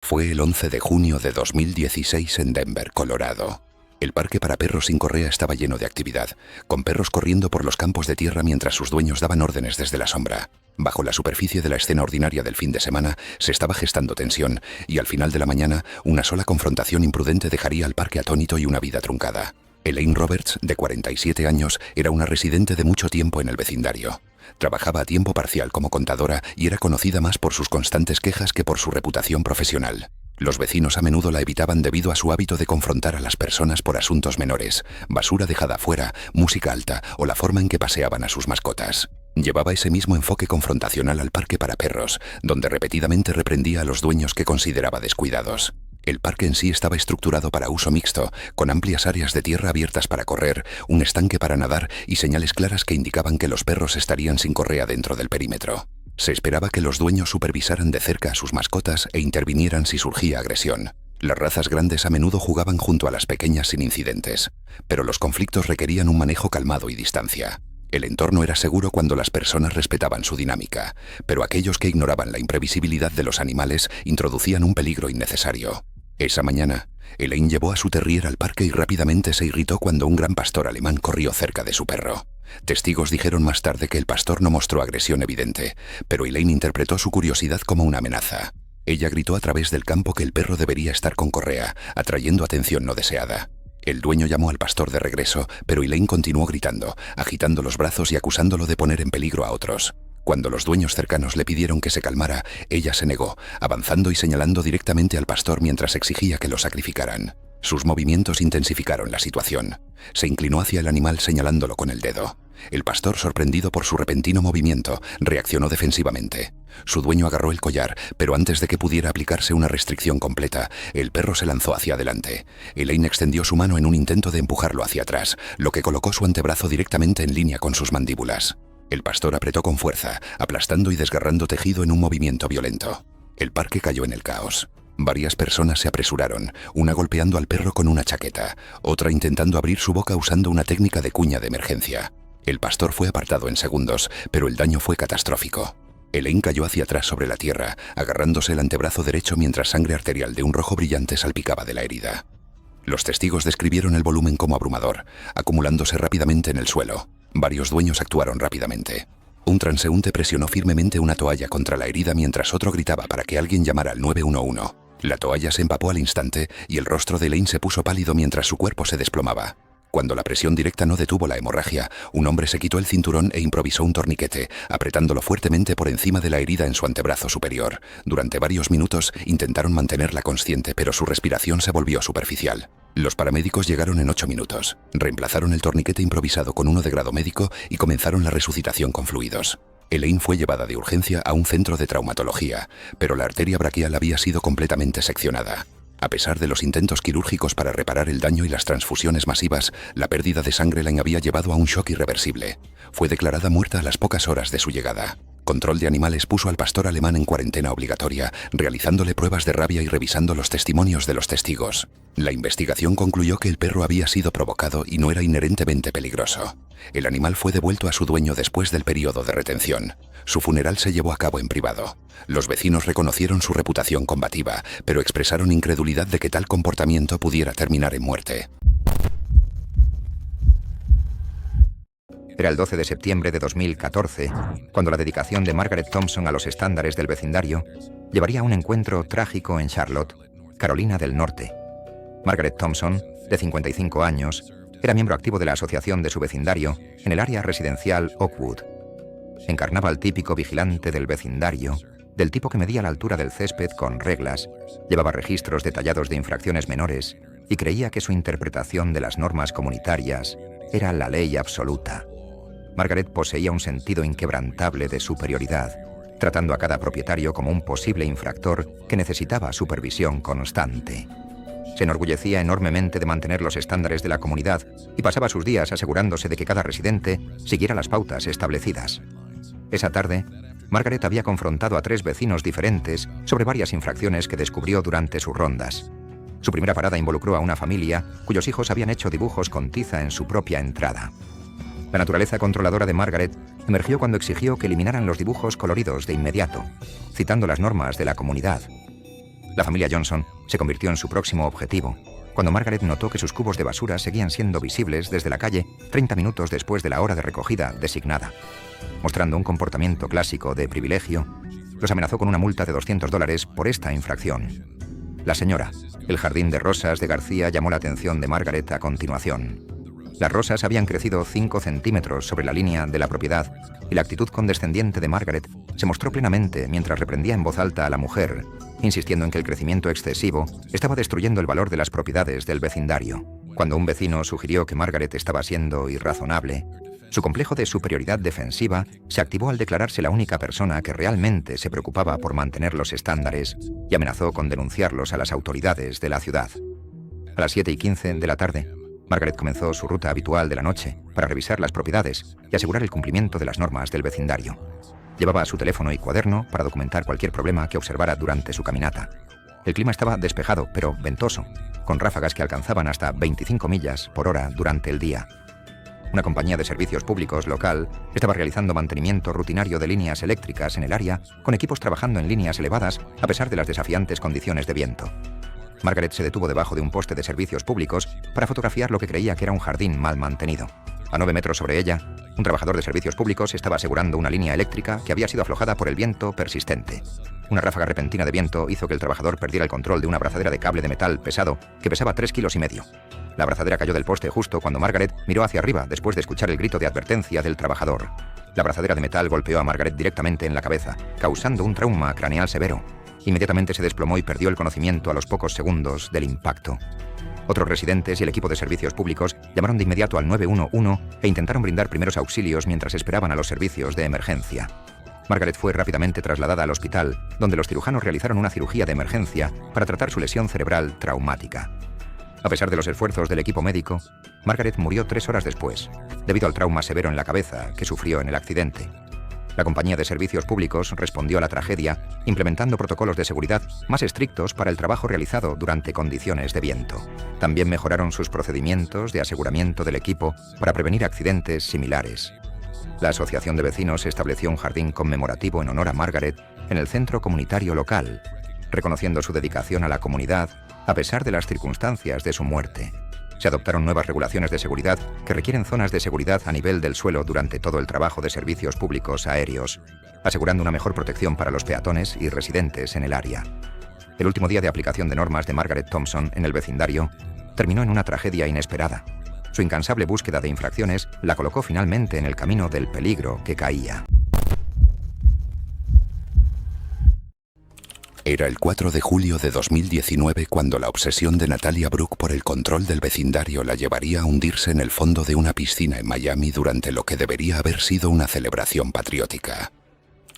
Fue el 11 de junio de 2016 en Denver, Colorado. El parque para perros sin correa estaba lleno de actividad, con perros corriendo por los campos de tierra mientras sus dueños daban órdenes desde la sombra. Bajo la superficie de la escena ordinaria del fin de semana se estaba gestando tensión y al final de la mañana una sola confrontación imprudente dejaría al parque atónito y una vida truncada. Elaine Roberts, de 47 años, era una residente de mucho tiempo en el vecindario. Trabajaba a tiempo parcial como contadora y era conocida más por sus constantes quejas que por su reputación profesional. Los vecinos a menudo la evitaban debido a su hábito de confrontar a las personas por asuntos menores, basura dejada afuera, música alta o la forma en que paseaban a sus mascotas. Llevaba ese mismo enfoque confrontacional al parque para perros, donde repetidamente reprendía a los dueños que consideraba descuidados. El parque en sí estaba estructurado para uso mixto, con amplias áreas de tierra abiertas para correr, un estanque para nadar y señales claras que indicaban que los perros estarían sin correa dentro del perímetro. Se esperaba que los dueños supervisaran de cerca a sus mascotas e intervinieran si surgía agresión. Las razas grandes a menudo jugaban junto a las pequeñas sin incidentes, pero los conflictos requerían un manejo calmado y distancia. El entorno era seguro cuando las personas respetaban su dinámica, pero aquellos que ignoraban la imprevisibilidad de los animales introducían un peligro innecesario. Esa mañana, Elaine llevó a su terrier al parque y rápidamente se irritó cuando un gran pastor alemán corrió cerca de su perro. Testigos dijeron más tarde que el pastor no mostró agresión evidente, pero Elaine interpretó su curiosidad como una amenaza. Ella gritó a través del campo que el perro debería estar con correa, atrayendo atención no deseada. El dueño llamó al pastor de regreso, pero Elaine continuó gritando, agitando los brazos y acusándolo de poner en peligro a otros. Cuando los dueños cercanos le pidieron que se calmara, ella se negó, avanzando y señalando directamente al pastor mientras exigía que lo sacrificaran. Sus movimientos intensificaron la situación. Se inclinó hacia el animal señalándolo con el dedo. El pastor, sorprendido por su repentino movimiento, reaccionó defensivamente. Su dueño agarró el collar, pero antes de que pudiera aplicarse una restricción completa, el perro se lanzó hacia adelante. Elaine extendió su mano en un intento de empujarlo hacia atrás, lo que colocó su antebrazo directamente en línea con sus mandíbulas. El pastor apretó con fuerza, aplastando y desgarrando tejido en un movimiento violento. El parque cayó en el caos. Varias personas se apresuraron, una golpeando al perro con una chaqueta, otra intentando abrir su boca usando una técnica de cuña de emergencia. El pastor fue apartado en segundos, pero el daño fue catastrófico. Elaine cayó hacia atrás sobre la tierra, agarrándose el antebrazo derecho mientras sangre arterial de un rojo brillante salpicaba de la herida. Los testigos describieron el volumen como abrumador, acumulándose rápidamente en el suelo. Varios dueños actuaron rápidamente. Un transeúnte presionó firmemente una toalla contra la herida mientras otro gritaba para que alguien llamara al 911. La toalla se empapó al instante y el rostro de Elaine se puso pálido mientras su cuerpo se desplomaba. Cuando la presión directa no detuvo la hemorragia, un hombre se quitó el cinturón e improvisó un torniquete, apretándolo fuertemente por encima de la herida en su antebrazo superior. Durante varios minutos intentaron mantenerla consciente, pero su respiración se volvió superficial. Los paramédicos llegaron en 8 minutos, reemplazaron el torniquete improvisado con uno de grado médico y comenzaron la resucitación con fluidos. Elaine fue llevada de urgencia a un centro de traumatología, pero la arteria braquial había sido completamente seccionada. A pesar de los intentos quirúrgicos para reparar el daño y las transfusiones masivas, la pérdida de sangre la había llevado a un shock irreversible. Fue declarada muerta a las pocas horas de su llegada. Control de Animales puso al pastor alemán en cuarentena obligatoria, realizándole pruebas de rabia y revisando los testimonios de los testigos. La investigación concluyó que el perro había sido provocado y no era inherentemente peligroso. El animal fue devuelto a su dueño después del periodo de retención. Su funeral se llevó a cabo en privado. Los vecinos reconocieron su reputación combativa, pero expresaron incredulidad de que tal comportamiento pudiera terminar en muerte. Era el 12 de septiembre de 2014, cuando la dedicación de Margaret Thompson a los estándares del vecindario llevaría a un encuentro trágico en Charlotte, Carolina del Norte. Margaret Thompson, de 55 años, era miembro activo de la asociación de su vecindario en el área residencial Oakwood. Encarnaba al típico vigilante del vecindario, del tipo que medía la altura del césped con reglas, llevaba registros detallados de infracciones menores y creía que su interpretación de las normas comunitarias era la ley absoluta. Margaret poseía un sentido inquebrantable de superioridad, tratando a cada propietario como un posible infractor que necesitaba supervisión constante. Se enorgullecía enormemente de mantener los estándares de la comunidad y pasaba sus días asegurándose de que cada residente siguiera las pautas establecidas. Esa tarde, Margaret había confrontado a 3 vecinos diferentes sobre varias infracciones que descubrió durante sus rondas. Su primera parada involucró a una familia cuyos hijos habían hecho dibujos con tiza en su propia entrada. La naturaleza controladora de Margaret emergió cuando exigió que eliminaran los dibujos coloridos de inmediato, citando las normas de la comunidad. La familia Johnson se convirtió en su próximo objetivo, cuando Margaret notó que sus cubos de basura seguían siendo visibles desde la calle 30 minutos después de la hora de recogida designada. Mostrando un comportamiento clásico de privilegio, los amenazó con una multa de $200 por esta infracción. La señora, el jardín de rosas de García, llamó la atención de Margaret a continuación. Las rosas habían crecido 5 centímetros sobre la línea de la propiedad y la actitud condescendiente de Margaret se mostró plenamente mientras reprendía en voz alta a la mujer, insistiendo en que el crecimiento excesivo estaba destruyendo el valor de las propiedades del vecindario. Cuando un vecino sugirió que Margaret estaba siendo irrazonable, su complejo de superioridad defensiva se activó al declararse la única persona que realmente se preocupaba por mantener los estándares y amenazó con denunciarlos a las autoridades de la ciudad. A las 7:15 de la tarde, Margaret comenzó su ruta habitual de la noche para revisar las propiedades y asegurar el cumplimiento de las normas del vecindario. Llevaba su teléfono y cuaderno para documentar cualquier problema que observara durante su caminata. El clima estaba despejado, pero ventoso, con ráfagas que alcanzaban hasta 25 millas por hora durante el día. Una compañía de servicios públicos local estaba realizando mantenimiento rutinario de líneas eléctricas en el área, con equipos trabajando en líneas elevadas a pesar de las desafiantes condiciones de viento. Margaret se detuvo debajo de un poste de servicios públicos para fotografiar lo que creía que era un jardín mal mantenido. A 9 metros sobre ella, un trabajador de servicios públicos estaba asegurando una línea eléctrica que había sido aflojada por el viento persistente. Una ráfaga repentina de viento hizo que el trabajador perdiera el control de una abrazadera de cable de metal pesado que pesaba 3,5 kilos. La abrazadera cayó del poste justo cuando Margaret miró hacia arriba después de escuchar el grito de advertencia del trabajador. La abrazadera de metal golpeó a Margaret directamente en la cabeza, causando un trauma craneal severo. Inmediatamente se desplomó y perdió el conocimiento a los pocos segundos del impacto. Otros residentes y el equipo de servicios públicos llamaron de inmediato al 911 e intentaron brindar primeros auxilios mientras esperaban a los servicios de emergencia. Margaret fue rápidamente trasladada al hospital, donde los cirujanos realizaron una cirugía de emergencia para tratar su lesión cerebral traumática. A pesar de los esfuerzos del equipo médico, Margaret murió 3 horas después, debido al trauma severo en la cabeza que sufrió en el accidente. La compañía de servicios públicos respondió a la tragedia implementando protocolos de seguridad más estrictos para el trabajo realizado durante condiciones de viento. También mejoraron sus procedimientos de aseguramiento del equipo para prevenir accidentes similares. La asociación de vecinos estableció un jardín conmemorativo en honor a Margaret en el centro comunitario local, reconociendo su dedicación a la comunidad a pesar de las circunstancias de su muerte. Se adoptaron nuevas regulaciones de seguridad que requieren zonas de seguridad a nivel del suelo durante todo el trabajo de servicios públicos aéreos, asegurando una mejor protección para los peatones y residentes en el área. El último día de aplicación de normas de Margaret Thompson en el vecindario terminó en una tragedia inesperada. Su incansable búsqueda de infracciones la colocó finalmente en el camino del peligro que caía. Era el 4 de julio de 2019 cuando la obsesión de Natalia Brooke por el control del vecindario la llevaría a hundirse en el fondo de una piscina en Miami durante lo que debería haber sido una celebración patriótica.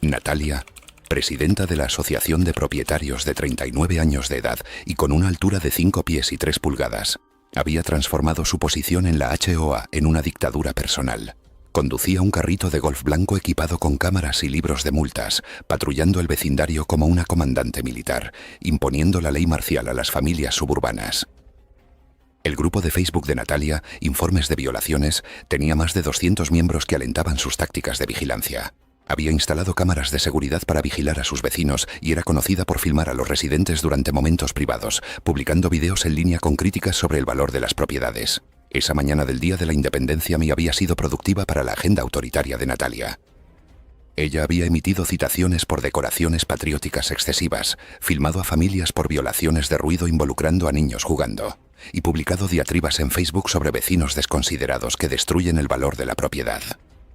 Natalia, presidenta de la Asociación de Propietarios de 39 años de edad y con una altura de 5 pies y 3 pulgadas, había transformado su posición en la HOA en una dictadura personal. Conducía un carrito de golf blanco equipado con cámaras y libros de multas, patrullando el vecindario como una comandante militar, imponiendo la ley marcial a las familias suburbanas. El grupo de Facebook de Natalia, Informes de Violaciones, tenía más de 200 miembros que alentaban sus tácticas de vigilancia. Había instalado cámaras de seguridad para vigilar a sus vecinos y era conocida por filmar a los residentes durante momentos privados, publicando videos en línea con críticas sobre el valor de las propiedades. Esa mañana del Día de la Independencia había sido productiva para la agenda autoritaria de Natalia. Ella había emitido citaciones por decoraciones patrióticas excesivas, filmado a familias por violaciones de ruido involucrando a niños jugando, y publicado diatribas en Facebook sobre vecinos desconsiderados que destruyen el valor de la propiedad.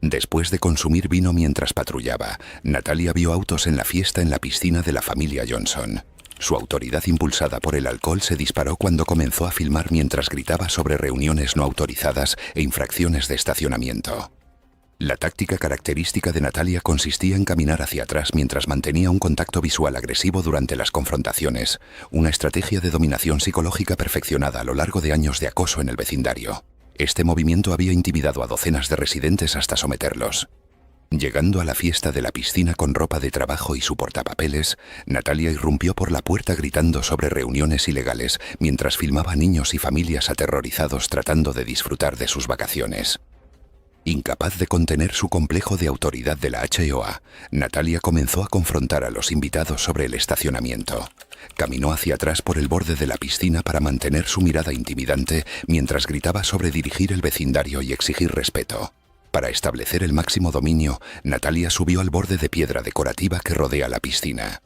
Después de consumir vino mientras patrullaba, Natalia vio autos en la fiesta en la piscina de la familia Johnson. Su autoridad impulsada por el alcohol se disparó cuando comenzó a filmar mientras gritaba sobre reuniones no autorizadas e infracciones de estacionamiento. La táctica característica de Natalia consistía en caminar hacia atrás mientras mantenía un contacto visual agresivo durante las confrontaciones, una estrategia de dominación psicológica perfeccionada a lo largo de años de acoso en el vecindario. Este movimiento había intimidado a docenas de residentes hasta someterlos. Llegando a la fiesta de la piscina con ropa de trabajo y su portapapeles, Natalia irrumpió por la puerta gritando sobre reuniones ilegales mientras filmaba a niños y familias aterrorizados tratando de disfrutar de sus vacaciones. Incapaz de contener su complejo de autoridad de la HOA, Natalia comenzó a confrontar a los invitados sobre el estacionamiento. Caminó hacia atrás por el borde de la piscina para mantener su mirada intimidante mientras gritaba sobre dirigir el vecindario y exigir respeto. Para establecer el máximo dominio, Natalia subió al borde de piedra decorativa que rodea la piscina.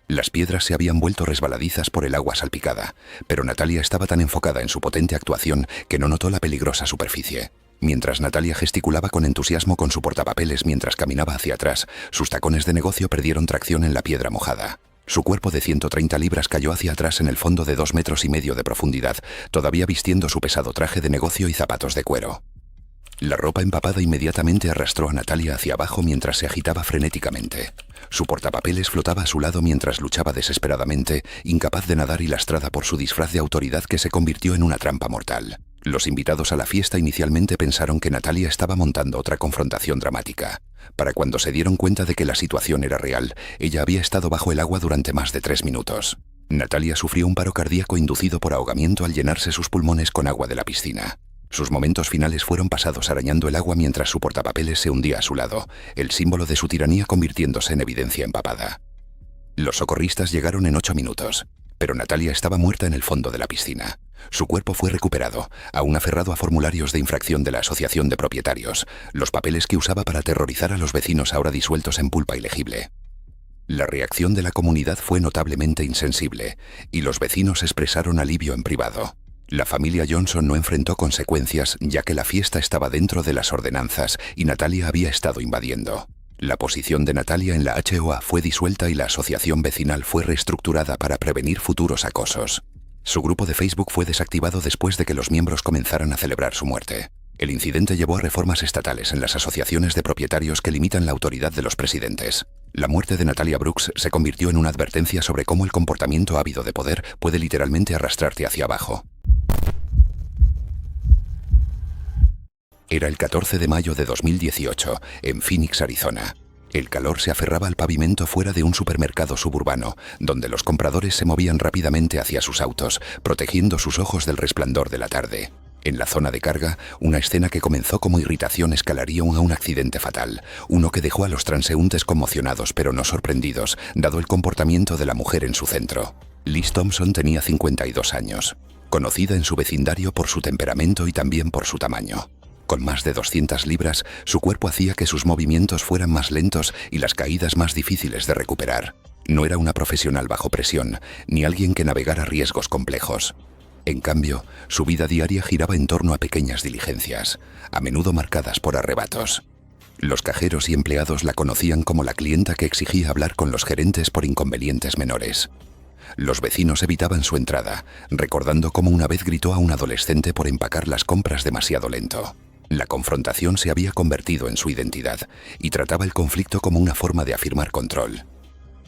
Las piedras se habían vuelto resbaladizas por el agua salpicada, pero Natalia estaba tan enfocada en su potente actuación que no notó la peligrosa superficie. Mientras Natalia gesticulaba con entusiasmo con su portapapeles mientras caminaba hacia atrás, sus tacones de negocio perdieron tracción en la piedra mojada. Su cuerpo de 130 libras cayó hacia atrás en el fondo de 2,5 metros de profundidad, todavía vistiendo su pesado traje de negocio y zapatos de cuero. La ropa empapada inmediatamente arrastró a Natalia hacia abajo mientras se agitaba frenéticamente. Su portapapeles flotaba a su lado mientras luchaba desesperadamente, incapaz de nadar y lastrada por su disfraz de autoridad que se convirtió en una trampa mortal. Los invitados a la fiesta inicialmente pensaron que Natalia estaba montando otra confrontación dramática. Para cuando se dieron cuenta de que la situación era real, ella había estado bajo el agua durante más de 3 minutos. Natalia sufrió un paro cardíaco inducido por ahogamiento al llenarse sus pulmones con agua de la piscina. Sus momentos finales fueron pasados arañando el agua mientras su portapapeles se hundía a su lado, el símbolo de su tiranía convirtiéndose en evidencia empapada. Los socorristas llegaron en 8 minutos, pero Natalia estaba muerta en el fondo de la piscina. Su cuerpo fue recuperado, aún aferrado a formularios de infracción de la Asociación de Propietarios, los papeles que usaba para aterrorizar a los vecinos ahora disueltos en pulpa ilegible. La reacción de la comunidad fue notablemente insensible, y los vecinos expresaron alivio en privado. La familia Johnson no enfrentó consecuencias ya que la fiesta estaba dentro de las ordenanzas y Natalia había estado invadiendo. La posición de Natalia en la HOA fue disuelta y la asociación vecinal fue reestructurada para prevenir futuros acosos. Su grupo de Facebook fue desactivado después de que los miembros comenzaran a celebrar su muerte. El incidente llevó a reformas estatales en las asociaciones de propietarios que limitan la autoridad de los presidentes. La muerte de Natalia Brooks se convirtió en una advertencia sobre cómo el comportamiento ávido de poder puede literalmente arrastrarte hacia abajo. Era el 14 de mayo de 2018, en Phoenix, Arizona. El calor se aferraba al pavimento fuera de un supermercado suburbano, donde los compradores se movían rápidamente hacia sus autos, protegiendo sus ojos del resplandor de la tarde. En la zona de carga, una escena que comenzó como irritación escalaría a un accidente fatal, uno que dejó a los transeúntes conmocionados pero no sorprendidos, dado el comportamiento de la mujer en su centro. Liz Thompson tenía 52 años, conocida en su vecindario por su temperamento y también por su tamaño. Con más de 200 libras, su cuerpo hacía que sus movimientos fueran más lentos y las caídas más difíciles de recuperar. No era una profesional bajo presión, ni alguien que navegara riesgos complejos. En cambio, su vida diaria giraba en torno a pequeñas diligencias, a menudo marcadas por arrebatos. Los cajeros y empleados la conocían como la clienta que exigía hablar con los gerentes por inconvenientes menores. Los vecinos evitaban su entrada, recordando cómo una vez gritó a un adolescente por empacar las compras demasiado lento. La confrontación se había convertido en su identidad y trataba el conflicto como una forma de afirmar control.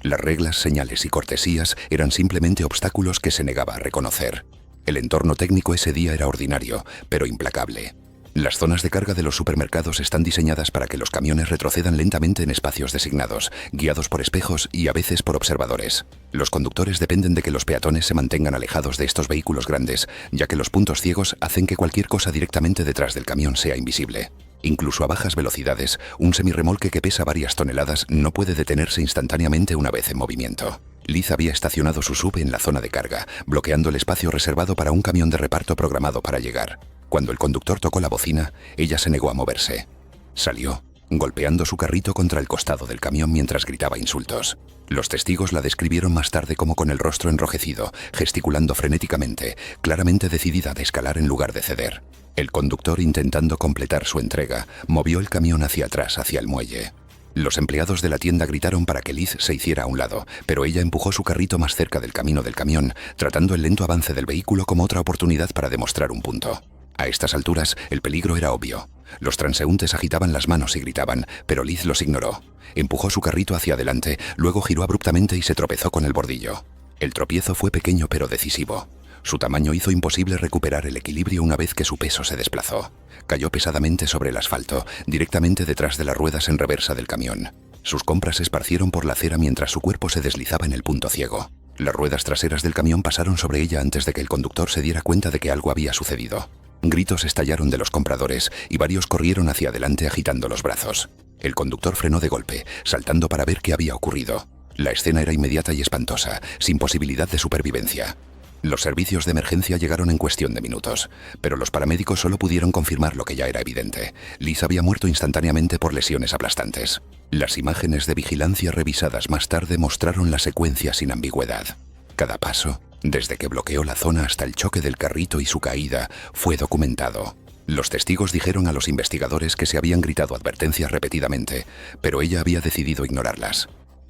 Las reglas, señales y cortesías eran simplemente obstáculos que se negaba a reconocer. El entorno técnico ese día era ordinario, pero implacable. Las zonas de carga de los supermercados están diseñadas para que los camiones retrocedan lentamente en espacios designados, guiados por espejos y a veces por observadores. Los conductores dependen de que los peatones se mantengan alejados de estos vehículos grandes, ya que los puntos ciegos hacen que cualquier cosa directamente detrás del camión sea invisible. Incluso a bajas velocidades, un semirremolque que pesa varias toneladas no puede detenerse instantáneamente una vez en movimiento. Liz había estacionado su SUV en la zona de carga, bloqueando el espacio reservado para un camión de reparto programado para llegar. Cuando el conductor tocó la bocina, ella se negó a moverse. Salió, golpeando su carrito contra el costado del camión mientras gritaba insultos. Los testigos la describieron más tarde como con el rostro enrojecido, gesticulando frenéticamente, claramente decidida a escalar en lugar de ceder. El conductor, intentando completar su entrega, movió el camión hacia atrás, hacia el muelle. Los empleados de la tienda gritaron para que Liz se hiciera a un lado, pero ella empujó su carrito más cerca del camino del camión, tratando el lento avance del vehículo como otra oportunidad para demostrar un punto. A estas alturas, el peligro era obvio. Los transeúntes agitaban las manos y gritaban, pero Liz los ignoró. Empujó su carrito hacia adelante, luego giró abruptamente y se tropezó con el bordillo. El tropiezo fue pequeño pero decisivo. Su tamaño hizo imposible recuperar el equilibrio una vez que su peso se desplazó. Cayó pesadamente sobre el asfalto, directamente detrás de las ruedas en reversa del camión. Sus compras se esparcieron por la acera mientras su cuerpo se deslizaba en el punto ciego. Las ruedas traseras del camión pasaron sobre ella antes de que el conductor se diera cuenta de que algo había sucedido. Gritos estallaron de los compradores y varios corrieron hacia adelante agitando los brazos. El conductor frenó de golpe, saltando para ver qué había ocurrido. La escena era inmediata y espantosa, sin posibilidad de supervivencia. Los servicios de emergencia llegaron en cuestión de minutos, pero los paramédicos solo pudieron confirmar lo que ya era evidente. Liz había muerto instantáneamente por lesiones aplastantes. Las imágenes de vigilancia revisadas más tarde mostraron la secuencia sin ambigüedad. Cada paso, desde que bloqueó la zona hasta el choque del carrito y su caída, fue documentado. Los testigos dijeron a los investigadores que se habían gritado advertencias repetidamente, pero ella había decidido ignorarlas.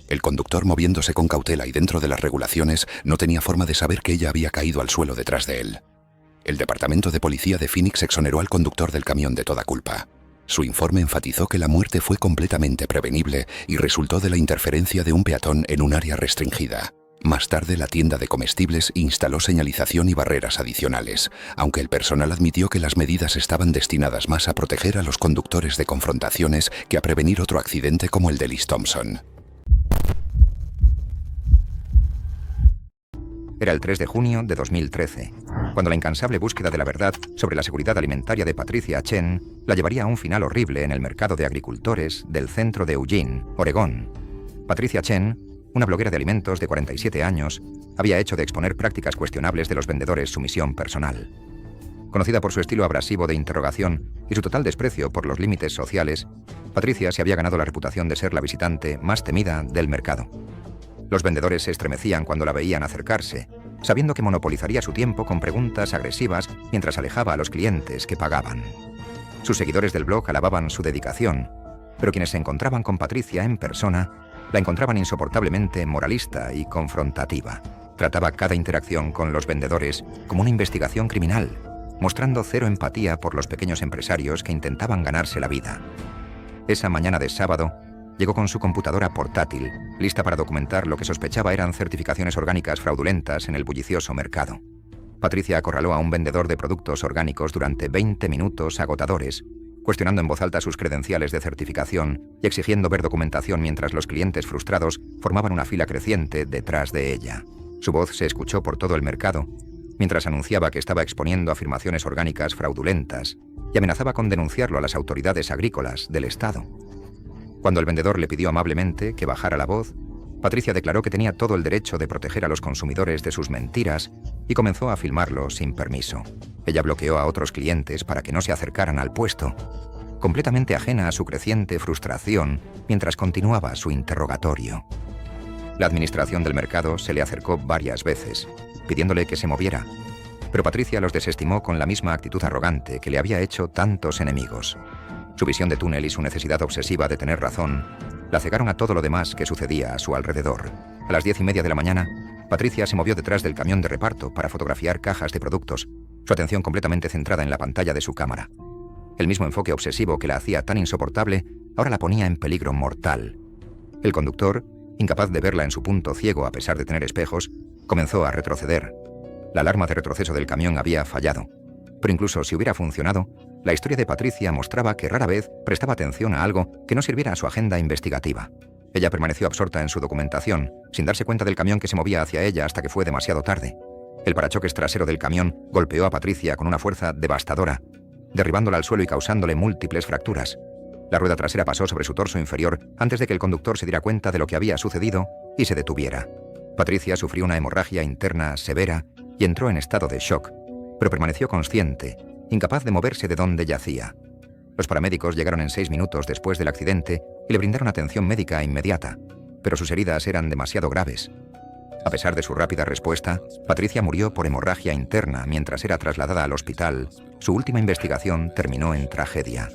El conductor, moviéndose con cautela y dentro de las regulaciones, no tenía forma de saber que ella había caído al suelo detrás de él. El departamento de policía de Phoenix exoneró al conductor del camión de toda culpa. Su informe enfatizó que la muerte fue completamente prevenible y resultó de la interferencia de un peatón en un área restringida. Más tarde, la tienda de comestibles instaló señalización y barreras adicionales, aunque el personal admitió que las medidas estaban destinadas más a proteger a los conductores de confrontaciones que a prevenir otro accidente como el de Liz Thompson. Era el 3 de junio de 2013, cuando la incansable búsqueda de la verdad sobre la seguridad alimentaria de Patricia Chen la llevaría a un final horrible en el mercado de agricultores del centro de Eugene, Oregón. Patricia Chen, una bloguera de alimentos de 47 años, había hecho de exponer prácticas cuestionables de los vendedores su misión personal. Conocida por su estilo abrasivo de interrogación y su total desprecio por los límites sociales, Patricia se había ganado la reputación de ser la visitante más temida del mercado. Los vendedores se estremecían cuando la veían acercarse, sabiendo que monopolizaría su tiempo con preguntas agresivas mientras alejaba a los clientes que pagaban. Sus seguidores del blog alababan su dedicación, pero quienes se encontraban con Patricia en persona la encontraban insoportablemente moralista y confrontativa. Trataba cada interacción con los vendedores como una investigación criminal, mostrando cero empatía por los pequeños empresarios que intentaban ganarse la vida. Esa mañana de sábado, llegó con su computadora portátil, lista para documentar lo que sospechaba eran certificaciones orgánicas fraudulentas en el bullicioso mercado. Patricia acorraló a un vendedor de productos orgánicos durante 20 minutos agotadores, cuestionando en voz alta sus credenciales de certificación y exigiendo ver documentación mientras los clientes frustrados formaban una fila creciente detrás de ella. Su voz se escuchó por todo el mercado, mientras anunciaba que estaba exponiendo afirmaciones orgánicas fraudulentas y amenazaba con denunciarlo a las autoridades agrícolas del estado. Cuando el vendedor le pidió amablemente que bajara la voz, Patricia declaró que tenía todo el derecho de proteger a los consumidores de sus mentiras y comenzó a filmarlo sin permiso. Ella bloqueó a otros clientes para que no se acercaran al puesto, completamente ajena a su creciente frustración mientras continuaba su interrogatorio. La administración del mercado se le acercó varias veces, pidiéndole que se moviera, pero Patricia los desestimó con la misma actitud arrogante que le había hecho tantos enemigos. Su visión de túnel y su necesidad obsesiva de tener razón la cegaron a todo lo demás que sucedía a su alrededor. A las 10:30 de la mañana, Patricia se movió detrás del camión de reparto para fotografiar cajas de productos, su atención completamente centrada en la pantalla de su cámara. El mismo enfoque obsesivo que la hacía tan insoportable ahora la ponía en peligro mortal. El conductor, incapaz de verla en su punto ciego a pesar de tener espejos, comenzó a retroceder. La alarma de retroceso del camión había fallado, pero incluso si hubiera funcionado, La historia de Patricia mostraba que rara vez prestaba atención a algo que no sirviera a su agenda investigativa. Ella permaneció absorta en su documentación, sin darse cuenta del camión que se movía hacia ella hasta que fue demasiado tarde. El parachoques trasero del camión golpeó a Patricia con una fuerza devastadora, derribándola al suelo y causándole múltiples fracturas. La rueda trasera pasó sobre su torso inferior antes de que el conductor se diera cuenta de lo que había sucedido y se detuviera. Patricia sufrió una hemorragia interna severa y entró en estado de shock, pero permaneció consciente, incapaz de moverse de donde yacía. Los paramédicos llegaron en 6 minutos después del accidente y le brindaron atención médica inmediata, pero sus heridas eran demasiado graves. A pesar de su rápida respuesta, Patricia murió por hemorragia interna mientras era trasladada al hospital. Su última investigación terminó en tragedia.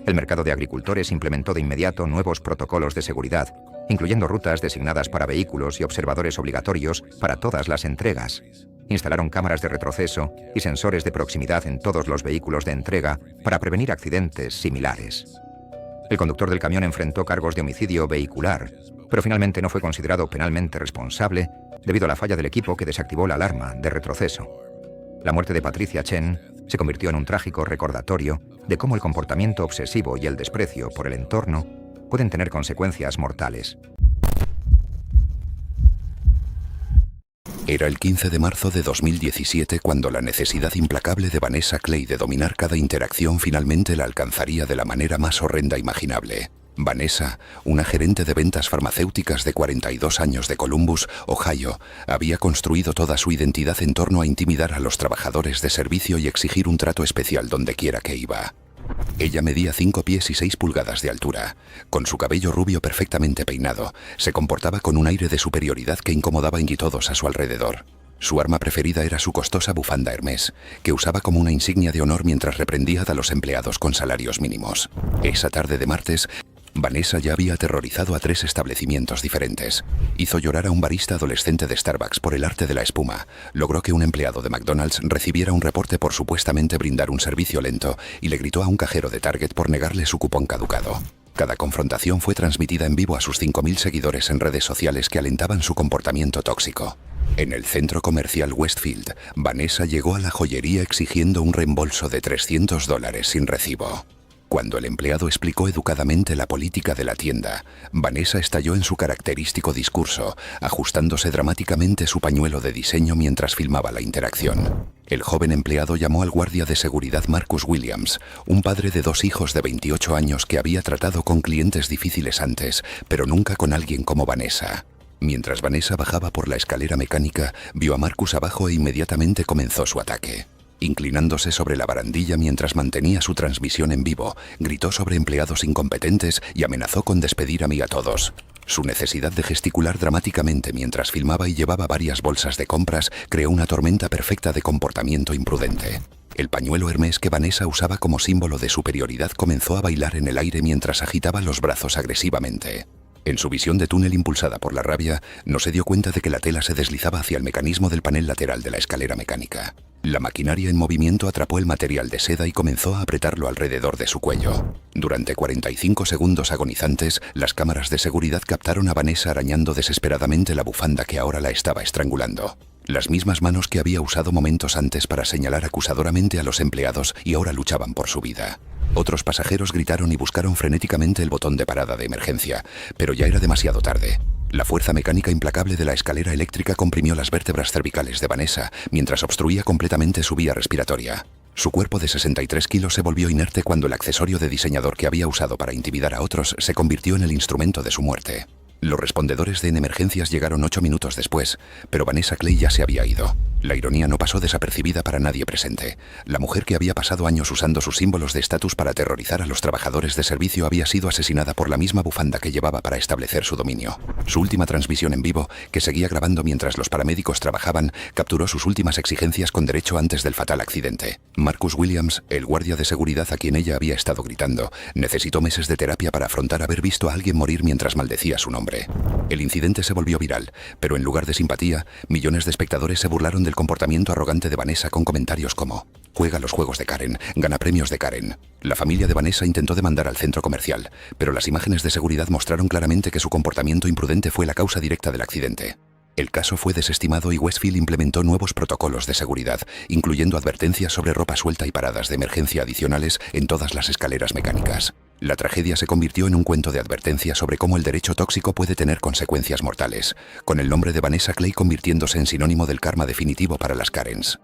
El mercado de agricultores implementó de inmediato nuevos protocolos de seguridad, incluyendo rutas designadas para vehículos y observadores obligatorios para todas las entregas. Instalaron cámaras de retroceso y sensores de proximidad en todos los vehículos de entrega para prevenir accidentes similares. El conductor del camión enfrentó cargos de homicidio vehicular, pero finalmente no fue considerado penalmente responsable debido a la falla del equipo que desactivó la alarma de retroceso. La muerte de Patricia Chen se convirtió en un trágico recordatorio de cómo el comportamiento obsesivo y el desprecio por el entorno pueden tener consecuencias mortales. Era el 15 de marzo de 2017 cuando la necesidad implacable de Vanessa Clay de dominar cada interacción finalmente la alcanzaría de la manera más horrenda imaginable. Vanessa, una gerente de ventas farmacéuticas de 42 años de Columbus, Ohio, había construido toda su identidad en torno a intimidar a los trabajadores de servicio y exigir un trato especial donde quiera que iba. Ella medía 5 pies y 6 pulgadas de altura. Con su cabello rubio perfectamente peinado, se comportaba con un aire de superioridad que incomodaba a todos a su alrededor. Su arma preferida era su costosa bufanda Hermès, que usaba como una insignia de honor mientras reprendía a los empleados con salarios mínimos. Esa tarde de martes, Vanessa ya había aterrorizado a 3 establecimientos diferentes. Hizo llorar a un barista adolescente de Starbucks por el arte de la espuma. Logró que un empleado de McDonald's recibiera un reporte por supuestamente brindar un servicio lento y le gritó a un cajero de Target por negarle su cupón caducado. Cada confrontación fue transmitida en vivo a sus 5.000 seguidores en redes sociales que alentaban su comportamiento tóxico. En el centro comercial Westfield, Vanessa llegó a la joyería exigiendo un reembolso de $300 sin recibo. Cuando el empleado explicó educadamente la política de la tienda, Vanessa estalló en su característico discurso, ajustándose dramáticamente su pañuelo de diseño mientras filmaba la interacción. El joven empleado llamó al guardia de seguridad Marcus Williams, un padre de 2 hijos de 28 años que había tratado con clientes difíciles antes, pero nunca con alguien como Vanessa. Mientras Vanessa bajaba por la escalera mecánica, vio a Marcus abajo e inmediatamente comenzó su ataque. Inclinándose sobre la barandilla mientras mantenía su transmisión en vivo, gritó sobre empleados incompetentes y amenazó con despedir a mí a todos. Su necesidad de gesticular dramáticamente mientras filmaba y llevaba varias bolsas de compras creó una tormenta perfecta de comportamiento imprudente. El pañuelo Hermès que Vanessa usaba como símbolo de superioridad comenzó a bailar en el aire mientras agitaba los brazos agresivamente. En su visión de túnel impulsada por la rabia, no se dio cuenta de que la tela se deslizaba hacia el mecanismo del panel lateral de la escalera mecánica. La maquinaria en movimiento atrapó el material de seda y comenzó a apretarlo alrededor de su cuello. Durante 45 segundos agonizantes, las cámaras de seguridad captaron a Vanessa arañando desesperadamente la bufanda que ahora la estaba estrangulando. Las mismas manos que había usado momentos antes para señalar acusadoramente a los empleados y ahora luchaban por su vida. Otros pasajeros gritaron y buscaron frenéticamente el botón de parada de emergencia, pero ya era demasiado tarde. La fuerza mecánica implacable de la escalera eléctrica comprimió las vértebras cervicales de Vanessa mientras obstruía completamente su vía respiratoria. Su cuerpo de 63 kilos se volvió inerte cuando el accesorio de diseñador que había usado para intimidar a otros se convirtió en el instrumento de su muerte. Los respondedores de emergencias llegaron 8 minutos después, pero Vanessa Clay ya se había ido. La ironía no pasó desapercibida para nadie presente. La mujer que había pasado años usando sus símbolos de estatus para aterrorizar a los trabajadores de servicio había sido asesinada por la misma bufanda que llevaba para establecer su dominio. Su última transmisión en vivo, que seguía grabando mientras los paramédicos trabajaban, capturó sus últimas exigencias con derecho antes del fatal accidente. Marcus Williams, el guardia de seguridad a quien ella había estado gritando, necesitó meses de terapia para afrontar haber visto a alguien morir mientras maldecía su nombre. El incidente se volvió viral, pero en lugar de simpatía, millones de espectadores se burlaron del comportamiento arrogante de Vanessa con comentarios como: juega los juegos de Karen, gana premios de Karen. La familia de Vanessa intentó demandar al centro comercial, pero las imágenes de seguridad mostraron claramente que su comportamiento imprudente fue la causa directa del accidente. El caso fue desestimado y Westfield implementó nuevos protocolos de seguridad, incluyendo advertencias sobre ropa suelta y paradas de emergencia adicionales en todas las escaleras mecánicas. La tragedia se convirtió en un cuento de advertencia sobre cómo el derecho tóxico puede tener consecuencias mortales, con el nombre de Vanessa Clay convirtiéndose en sinónimo del karma definitivo para las Karens.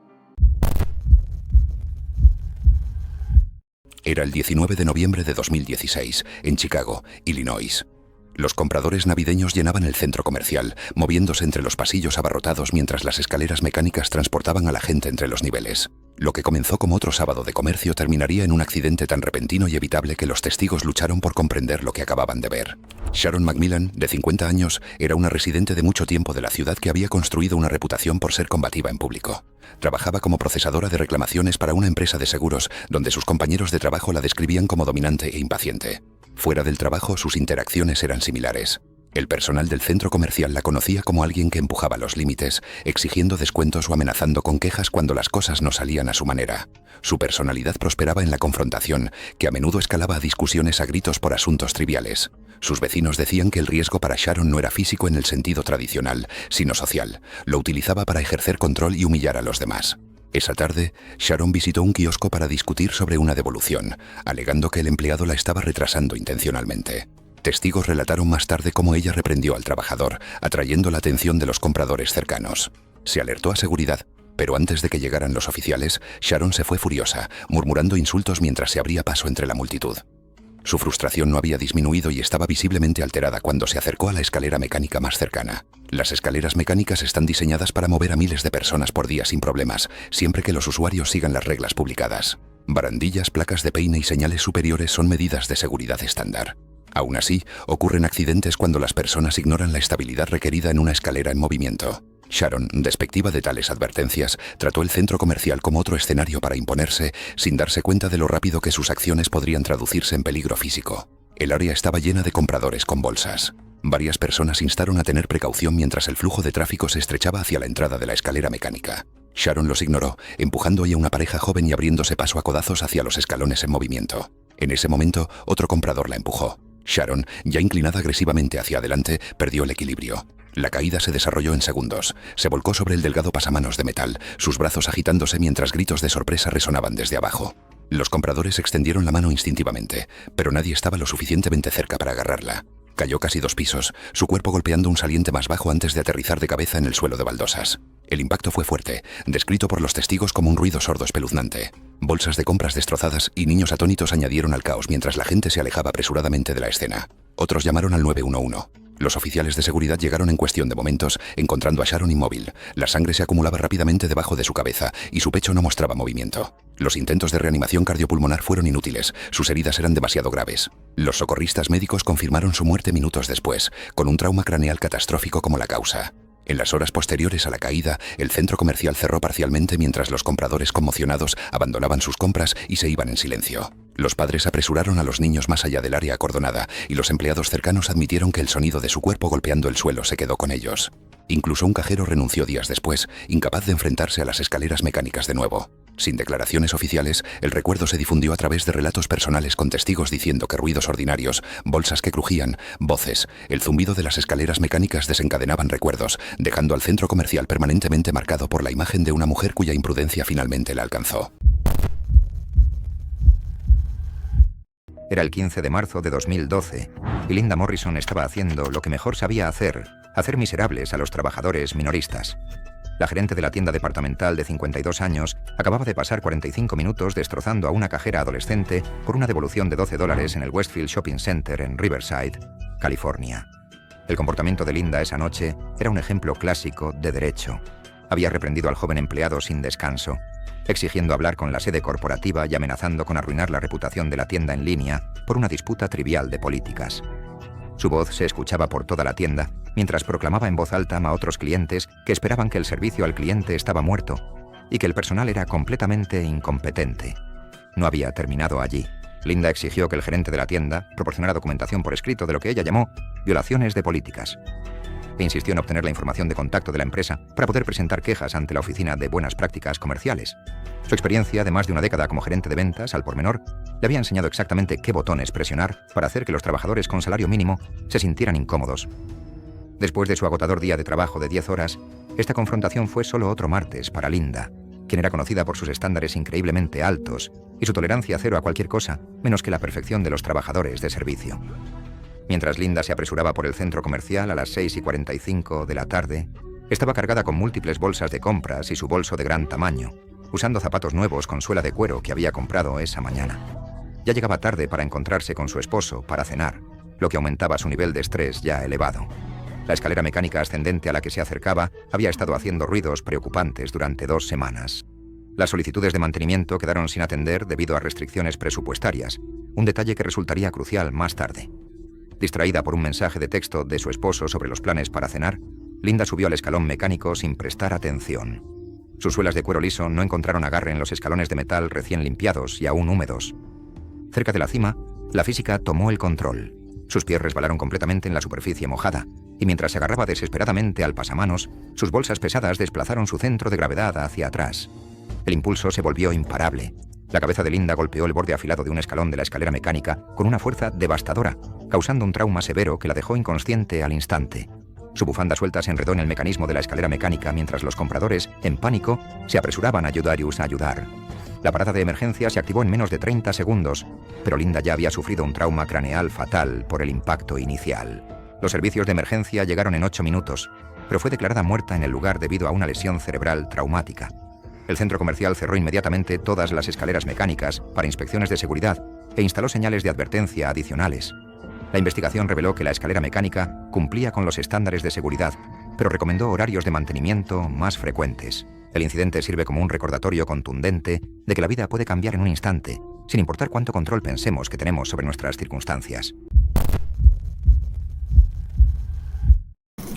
Era el 19 de noviembre de 2016, en Chicago, Illinois. Los compradores navideños llenaban el centro comercial, moviéndose entre los pasillos abarrotados mientras las escaleras mecánicas transportaban a la gente entre los niveles. Lo que comenzó como otro sábado de comercio terminaría en un accidente tan repentino y evitable que los testigos lucharon por comprender lo que acababan de ver. Sharon McMillan, de 50 años, era una residente de mucho tiempo de la ciudad que había construido una reputación por ser combativa en público. Trabajaba como procesadora de reclamaciones para una empresa de seguros, donde sus compañeros de trabajo la describían como dominante e impaciente. Fuera del trabajo, sus interacciones eran similares. El personal del centro comercial la conocía como alguien que empujaba los límites, exigiendo descuentos o amenazando con quejas cuando las cosas no salían a su manera. Su personalidad prosperaba en la confrontación, que a menudo escalaba a discusiones a gritos por asuntos triviales. Sus vecinos decían que el riesgo para Sharon no era físico en el sentido tradicional, sino social. Lo utilizaba para ejercer control y humillar a los demás. Esa tarde, Sharon visitó un kiosco para discutir sobre una devolución, alegando que el empleado la estaba retrasando intencionalmente. Testigos relataron más tarde cómo ella reprendió al trabajador, atrayendo la atención de los compradores cercanos. Se alertó a seguridad, pero antes de que llegaran los oficiales, Sharon se fue furiosa, murmurando insultos mientras se abría paso entre la multitud. Su frustración no había disminuido y estaba visiblemente alterada cuando se acercó a la escalera mecánica más cercana. Las escaleras mecánicas están diseñadas para mover a miles de personas por día sin problemas, siempre que los usuarios sigan las reglas publicadas. Barandillas, placas de peine y señales superiores son medidas de seguridad estándar. Aún así, ocurren accidentes cuando las personas ignoran la estabilidad requerida en una escalera en movimiento. Sharon, despectiva de tales advertencias, trató el centro comercial como otro escenario para imponerse, sin darse cuenta de lo rápido que sus acciones podrían traducirse en peligro físico. El área estaba llena de compradores con bolsas. Varias personas instaron a tener precaución mientras el flujo de tráfico se estrechaba hacia la entrada de la escalera mecánica. Sharon los ignoró, empujando a una pareja joven y abriéndose paso a codazos hacia los escalones en movimiento. En ese momento, otro comprador la empujó. Sharon, ya inclinada agresivamente hacia adelante, perdió el equilibrio. La caída se desarrolló en segundos. Se volcó sobre el delgado pasamanos de metal, sus brazos agitándose mientras gritos de sorpresa resonaban desde abajo. Los compradores extendieron la mano instintivamente, pero nadie estaba lo suficientemente cerca para agarrarla. Cayó casi 2 pisos, su cuerpo golpeando un saliente más bajo antes de aterrizar de cabeza en el suelo de baldosas. El impacto fue fuerte, descrito por los testigos como un ruido sordo espeluznante. Bolsas de compras destrozadas y niños atónitos añadieron al caos mientras la gente se alejaba apresuradamente de la escena. Otros llamaron al 911. Los oficiales de seguridad llegaron en cuestión de momentos, encontrando a Sharon inmóvil. La sangre se acumulaba rápidamente debajo de su cabeza y su pecho no mostraba movimiento. Los intentos de reanimación cardiopulmonar fueron inútiles, sus heridas eran demasiado graves. Los socorristas médicos confirmaron su muerte minutos después, con un trauma craneal catastrófico como la causa. En las horas posteriores a la caída, el centro comercial cerró parcialmente mientras los compradores conmocionados abandonaban sus compras y se iban en silencio. Los padres apresuraron a los niños más allá del área acordonada y los empleados cercanos admitieron que el sonido de su cuerpo golpeando el suelo se quedó con ellos. Incluso un cajero renunció días después, incapaz de enfrentarse a las escaleras mecánicas de nuevo. Sin declaraciones oficiales, el recuerdo se difundió a través de relatos personales con testigos diciendo que ruidos ordinarios, bolsas que crujían, voces, el zumbido de las escaleras mecánicas desencadenaban recuerdos, dejando al centro comercial permanentemente marcado por la imagen de una mujer cuya imprudencia finalmente la alcanzó. Era el 15 de marzo de 2012 y Linda Morrison estaba haciendo lo que mejor sabía hacer miserables a los trabajadores minoristas. La gerente de la tienda departamental de 52 años acababa de pasar 45 minutos destrozando a una cajera adolescente por una devolución de $12 en el Westfield Shopping Center en Riverside, California. El comportamiento de Linda esa noche era un ejemplo clásico de derecho. Había reprendido al joven empleado sin descanso, exigiendo hablar con la sede corporativa y amenazando con arruinar la reputación de la tienda en línea por una disputa trivial de políticas. Su voz se escuchaba por toda la tienda mientras proclamaba en voz alta a otros clientes que esperaban que el servicio al cliente estaba muerto y que el personal era completamente incompetente. No había terminado allí. Linda exigió que el gerente de la tienda proporcionara documentación por escrito de lo que ella llamó violaciones de políticas. E insistió en obtener la información de contacto de la empresa para poder presentar quejas ante la Oficina de Buenas Prácticas Comerciales. Su experiencia de más de una década como gerente de ventas al por menor le había enseñado exactamente qué botones presionar para hacer que los trabajadores con salario mínimo se sintieran incómodos. Después de su agotador día de trabajo de 10 horas, esta confrontación fue solo otro martes para Linda, quien era conocida por sus estándares increíblemente altos y su tolerancia cero a cualquier cosa, menos que la perfección de los trabajadores de servicio. Mientras Linda se apresuraba por el centro comercial a las 6:45 de la tarde, estaba cargada con múltiples bolsas de compras y su bolso de gran tamaño, usando zapatos nuevos con suela de cuero que había comprado esa mañana. Ya llegaba tarde para encontrarse con su esposo para cenar, lo que aumentaba su nivel de estrés ya elevado. La escalera mecánica ascendente a la que se acercaba había estado haciendo ruidos preocupantes durante 2 semanas. Las solicitudes de mantenimiento quedaron sin atender debido a restricciones presupuestarias, un detalle que resultaría crucial más tarde. Distraída por un mensaje de texto de su esposo sobre los planes para cenar, Linda subió al escalón mecánico sin prestar atención. Sus suelas de cuero liso no encontraron agarre en los escalones de metal recién limpiados y aún húmedos. Cerca de la cima, la física tomó el control. Sus pies resbalaron completamente en la superficie mojada, y mientras se agarraba desesperadamente al pasamanos, sus bolsas pesadas desplazaron su centro de gravedad hacia atrás. El impulso se volvió imparable. La cabeza de Linda golpeó el borde afilado de un escalón de la escalera mecánica con una fuerza devastadora, causando un trauma severo que la dejó inconsciente al instante. Su bufanda suelta se enredó en el mecanismo de la escalera mecánica mientras los compradores, en pánico, se apresuraban a ayudar. La parada de emergencia se activó en menos de 30 segundos, pero Linda ya había sufrido un trauma craneal fatal por el impacto inicial. Los servicios de emergencia llegaron en 8 minutos, pero fue declarada muerta en el lugar debido a una lesión cerebral traumática. El centro comercial cerró inmediatamente todas las escaleras mecánicas para inspecciones de seguridad e instaló señales de advertencia adicionales. La investigación reveló que la escalera mecánica cumplía con los estándares de seguridad, pero recomendó horarios de mantenimiento más frecuentes. El incidente sirve como un recordatorio contundente de que la vida puede cambiar en un instante, sin importar cuánto control pensemos que tenemos sobre nuestras circunstancias.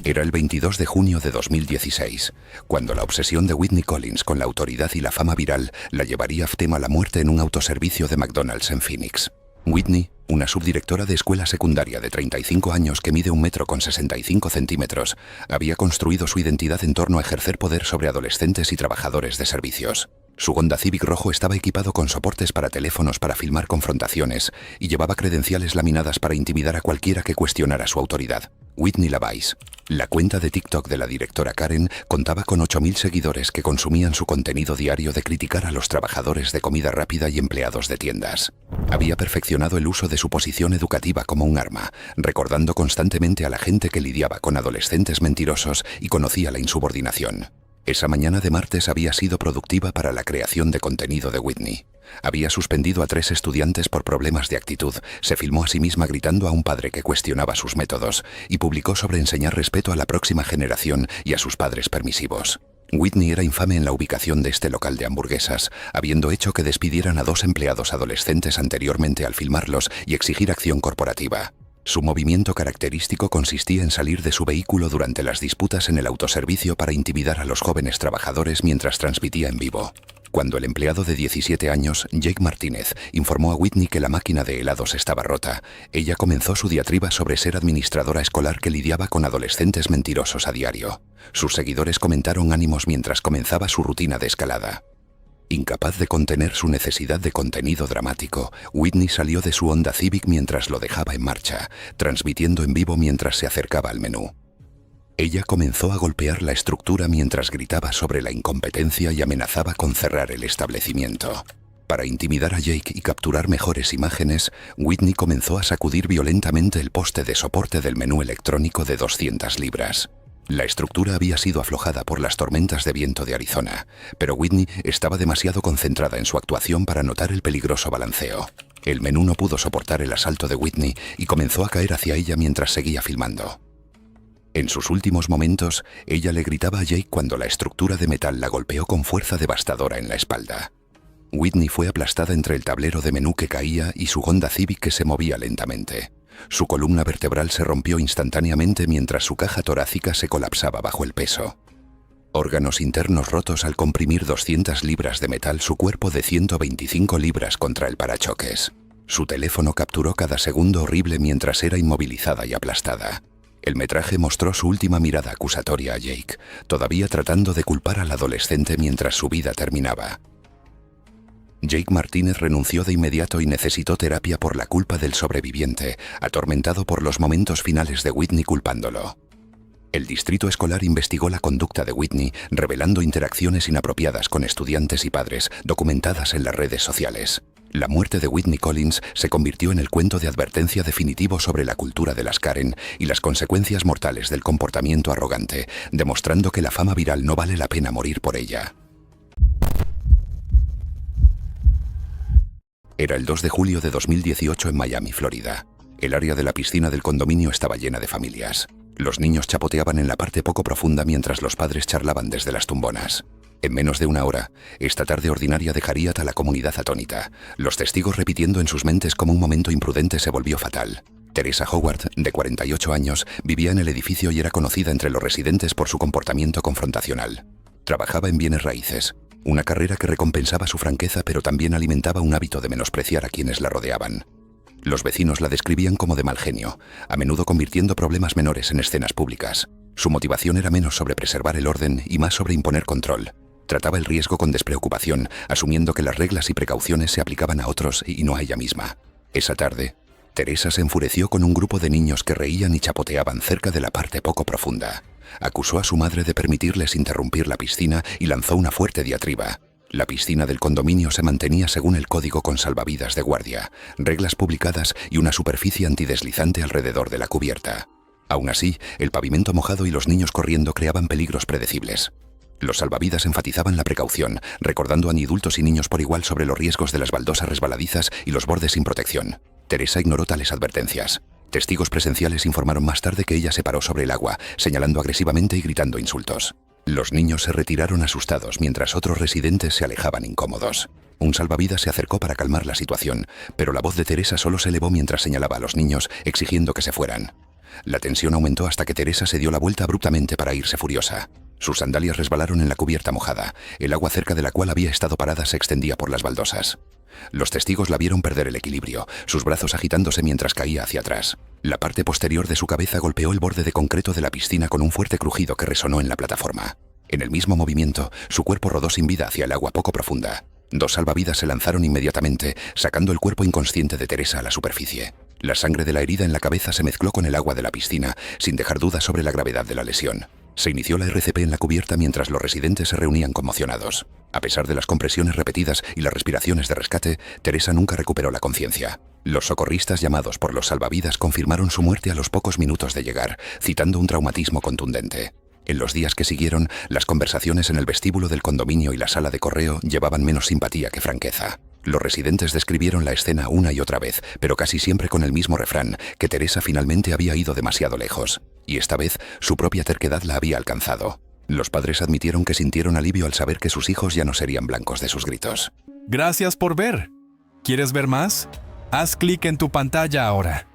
Era el 22 de junio de 2016, cuando la obsesión de Whitney Collins con la autoridad y la fama viral la llevaría a la muerte en un autoservicio de McDonald's en Phoenix. Whitney, una subdirectora de escuela secundaria de 35 años que mide 1,65 metros, había construido su identidad en torno a ejercer poder sobre adolescentes y trabajadores de servicios. Su Honda Civic rojo estaba equipado con soportes para teléfonos para filmar confrontaciones y llevaba credenciales laminadas para intimidar a cualquiera que cuestionara su autoridad. Whitney LaVice. La cuenta de TikTok de la directora Karen contaba con 8.000 seguidores que consumían su contenido diario de criticar a los trabajadores de comida rápida y empleados de tiendas. Había perfeccionado el uso de su posición educativa como un arma, recordando constantemente a la gente que lidiaba con adolescentes mentirosos y conocía la insubordinación. Esa mañana de martes había sido productiva para la creación de contenido de Whitney. Había suspendido a 3 estudiantes por problemas de actitud, se filmó a sí misma gritando a un padre que cuestionaba sus métodos y publicó sobre enseñar respeto a la próxima generación y a sus padres permisivos. Whitney era infame en la ubicación de este local de hamburguesas, habiendo hecho que despidieran a 2 empleados adolescentes anteriormente al filmarlos y exigir acción corporativa. Su movimiento característico consistía en salir de su vehículo durante las disputas en el autoservicio para intimidar a los jóvenes trabajadores mientras transmitía en vivo. Cuando el empleado de 17 años, Jake Martínez, informó a Whitney que la máquina de helados estaba rota, ella comenzó su diatriba sobre ser administradora escolar que lidiaba con adolescentes mentirosos a diario. Sus seguidores comentaron ánimos mientras comenzaba su rutina de escalada. Incapaz de contener su necesidad de contenido dramático, Whitney salió de su Honda Civic mientras lo dejaba en marcha, transmitiendo en vivo mientras se acercaba al menú. Ella comenzó a golpear la estructura mientras gritaba sobre la incompetencia y amenazaba con cerrar el establecimiento. Para intimidar a Jake y capturar mejores imágenes, Whitney comenzó a sacudir violentamente el poste de soporte del menú electrónico de 200 libras. La estructura había sido aflojada por las tormentas de viento de Arizona, pero Whitney estaba demasiado concentrada en su actuación para notar el peligroso balanceo. El menú no pudo soportar el asalto de Whitney y comenzó a caer hacia ella mientras seguía filmando. En sus últimos momentos, ella le gritaba a Jake cuando la estructura de metal la golpeó con fuerza devastadora en la espalda. Whitney fue aplastada entre el tablero de menú que caía y su Honda Civic que se movía lentamente. Su columna vertebral se rompió instantáneamente mientras su caja torácica se colapsaba bajo el peso. Órganos internos rotos al comprimir 200 libras de metal su cuerpo de 125 libras contra el parachoques. Su teléfono capturó cada segundo horrible mientras era inmovilizada y aplastada. El metraje mostró su última mirada acusatoria a Jake, todavía tratando de culpar al adolescente mientras su vida terminaba. Jake Martínez renunció de inmediato y necesitó terapia por la culpa del sobreviviente, atormentado por los momentos finales de Whitney culpándolo. El distrito escolar investigó la conducta de Whitney, revelando interacciones inapropiadas con estudiantes y padres, documentadas en las redes sociales. La muerte de Whitney Collins se convirtió en el cuento de advertencia definitivo sobre la cultura de las Karen y las consecuencias mortales del comportamiento arrogante, demostrando que la fama viral no vale la pena morir por ella. Era el 2 de julio de 2018 en Miami, Florida. El área de la piscina del condominio estaba llena de familias. Los niños chapoteaban en la parte poco profunda mientras los padres charlaban desde las tumbonas. En menos de una hora, esta tarde ordinaria dejaría a la comunidad atónita, los testigos repitiendo en sus mentes cómo un momento imprudente se volvió fatal. Teresa Howard, de 48 años, vivía en el edificio y era conocida entre los residentes por su comportamiento confrontacional. Trabajaba en bienes raíces, una carrera que recompensaba su franqueza pero también alimentaba un hábito de menospreciar a quienes la rodeaban. Los vecinos la describían como de mal genio, a menudo convirtiendo problemas menores en escenas públicas. Su motivación era menos sobre preservar el orden y más sobre imponer control. Trataba el riesgo con despreocupación, asumiendo que las reglas y precauciones se aplicaban a otros y no a ella misma. Esa tarde, Teresa se enfureció con un grupo de niños que reían y chapoteaban cerca de la parte poco profunda. Acusó a su madre de permitirles interrumpir la piscina y lanzó una fuerte diatriba. La piscina del condominio se mantenía según el código con salvavidas de guardia, reglas publicadas y una superficie antideslizante alrededor de la cubierta. Aún así, el pavimento mojado y los niños corriendo creaban peligros predecibles. Los salvavidas enfatizaban la precaución, recordando a adultos y niños por igual sobre los riesgos de las baldosas resbaladizas y los bordes sin protección. Teresa ignoró tales advertencias. Testigos presenciales informaron más tarde que ella se paró sobre el agua, señalando agresivamente y gritando insultos. Los niños se retiraron asustados mientras otros residentes se alejaban incómodos. Un salvavidas se acercó para calmar la situación, pero la voz de Teresa solo se elevó mientras señalaba a los niños, exigiendo que se fueran. La tensión aumentó hasta que Teresa se dio la vuelta abruptamente para irse furiosa. Sus sandalias resbalaron en la cubierta mojada. El agua cerca de la cual había estado parada se extendía por las baldosas. Los testigos la vieron perder el equilibrio, sus brazos agitándose mientras caía hacia atrás. La parte posterior de su cabeza golpeó el borde de concreto de la piscina con un fuerte crujido que resonó en la plataforma. En el mismo movimiento, su cuerpo rodó sin vida hacia el agua poco profunda. Dos salvavidas se lanzaron inmediatamente, sacando el cuerpo inconsciente de Teresa a la superficie. La sangre de la herida en la cabeza se mezcló con el agua de la piscina, sin dejar dudas sobre la gravedad de la lesión. Se inició la RCP en la cubierta mientras los residentes se reunían conmocionados. A pesar de las compresiones repetidas y las respiraciones de rescate, Teresa nunca recuperó la conciencia. Los socorristas llamados por los salvavidas confirmaron su muerte a los pocos minutos de llegar, citando un traumatismo contundente. En los días que siguieron, las conversaciones en el vestíbulo del condominio y la sala de correo llevaban menos simpatía que franqueza. Los residentes describieron la escena una y otra vez, pero casi siempre con el mismo refrán, que Teresa finalmente había ido demasiado lejos. Y esta vez, su propia terquedad la había alcanzado. Los padres admitieron que sintieron alivio al saber que sus hijos ya no serían blancos de sus gritos. Gracias por ver. ¿Quieres ver más? Haz clic en tu pantalla ahora.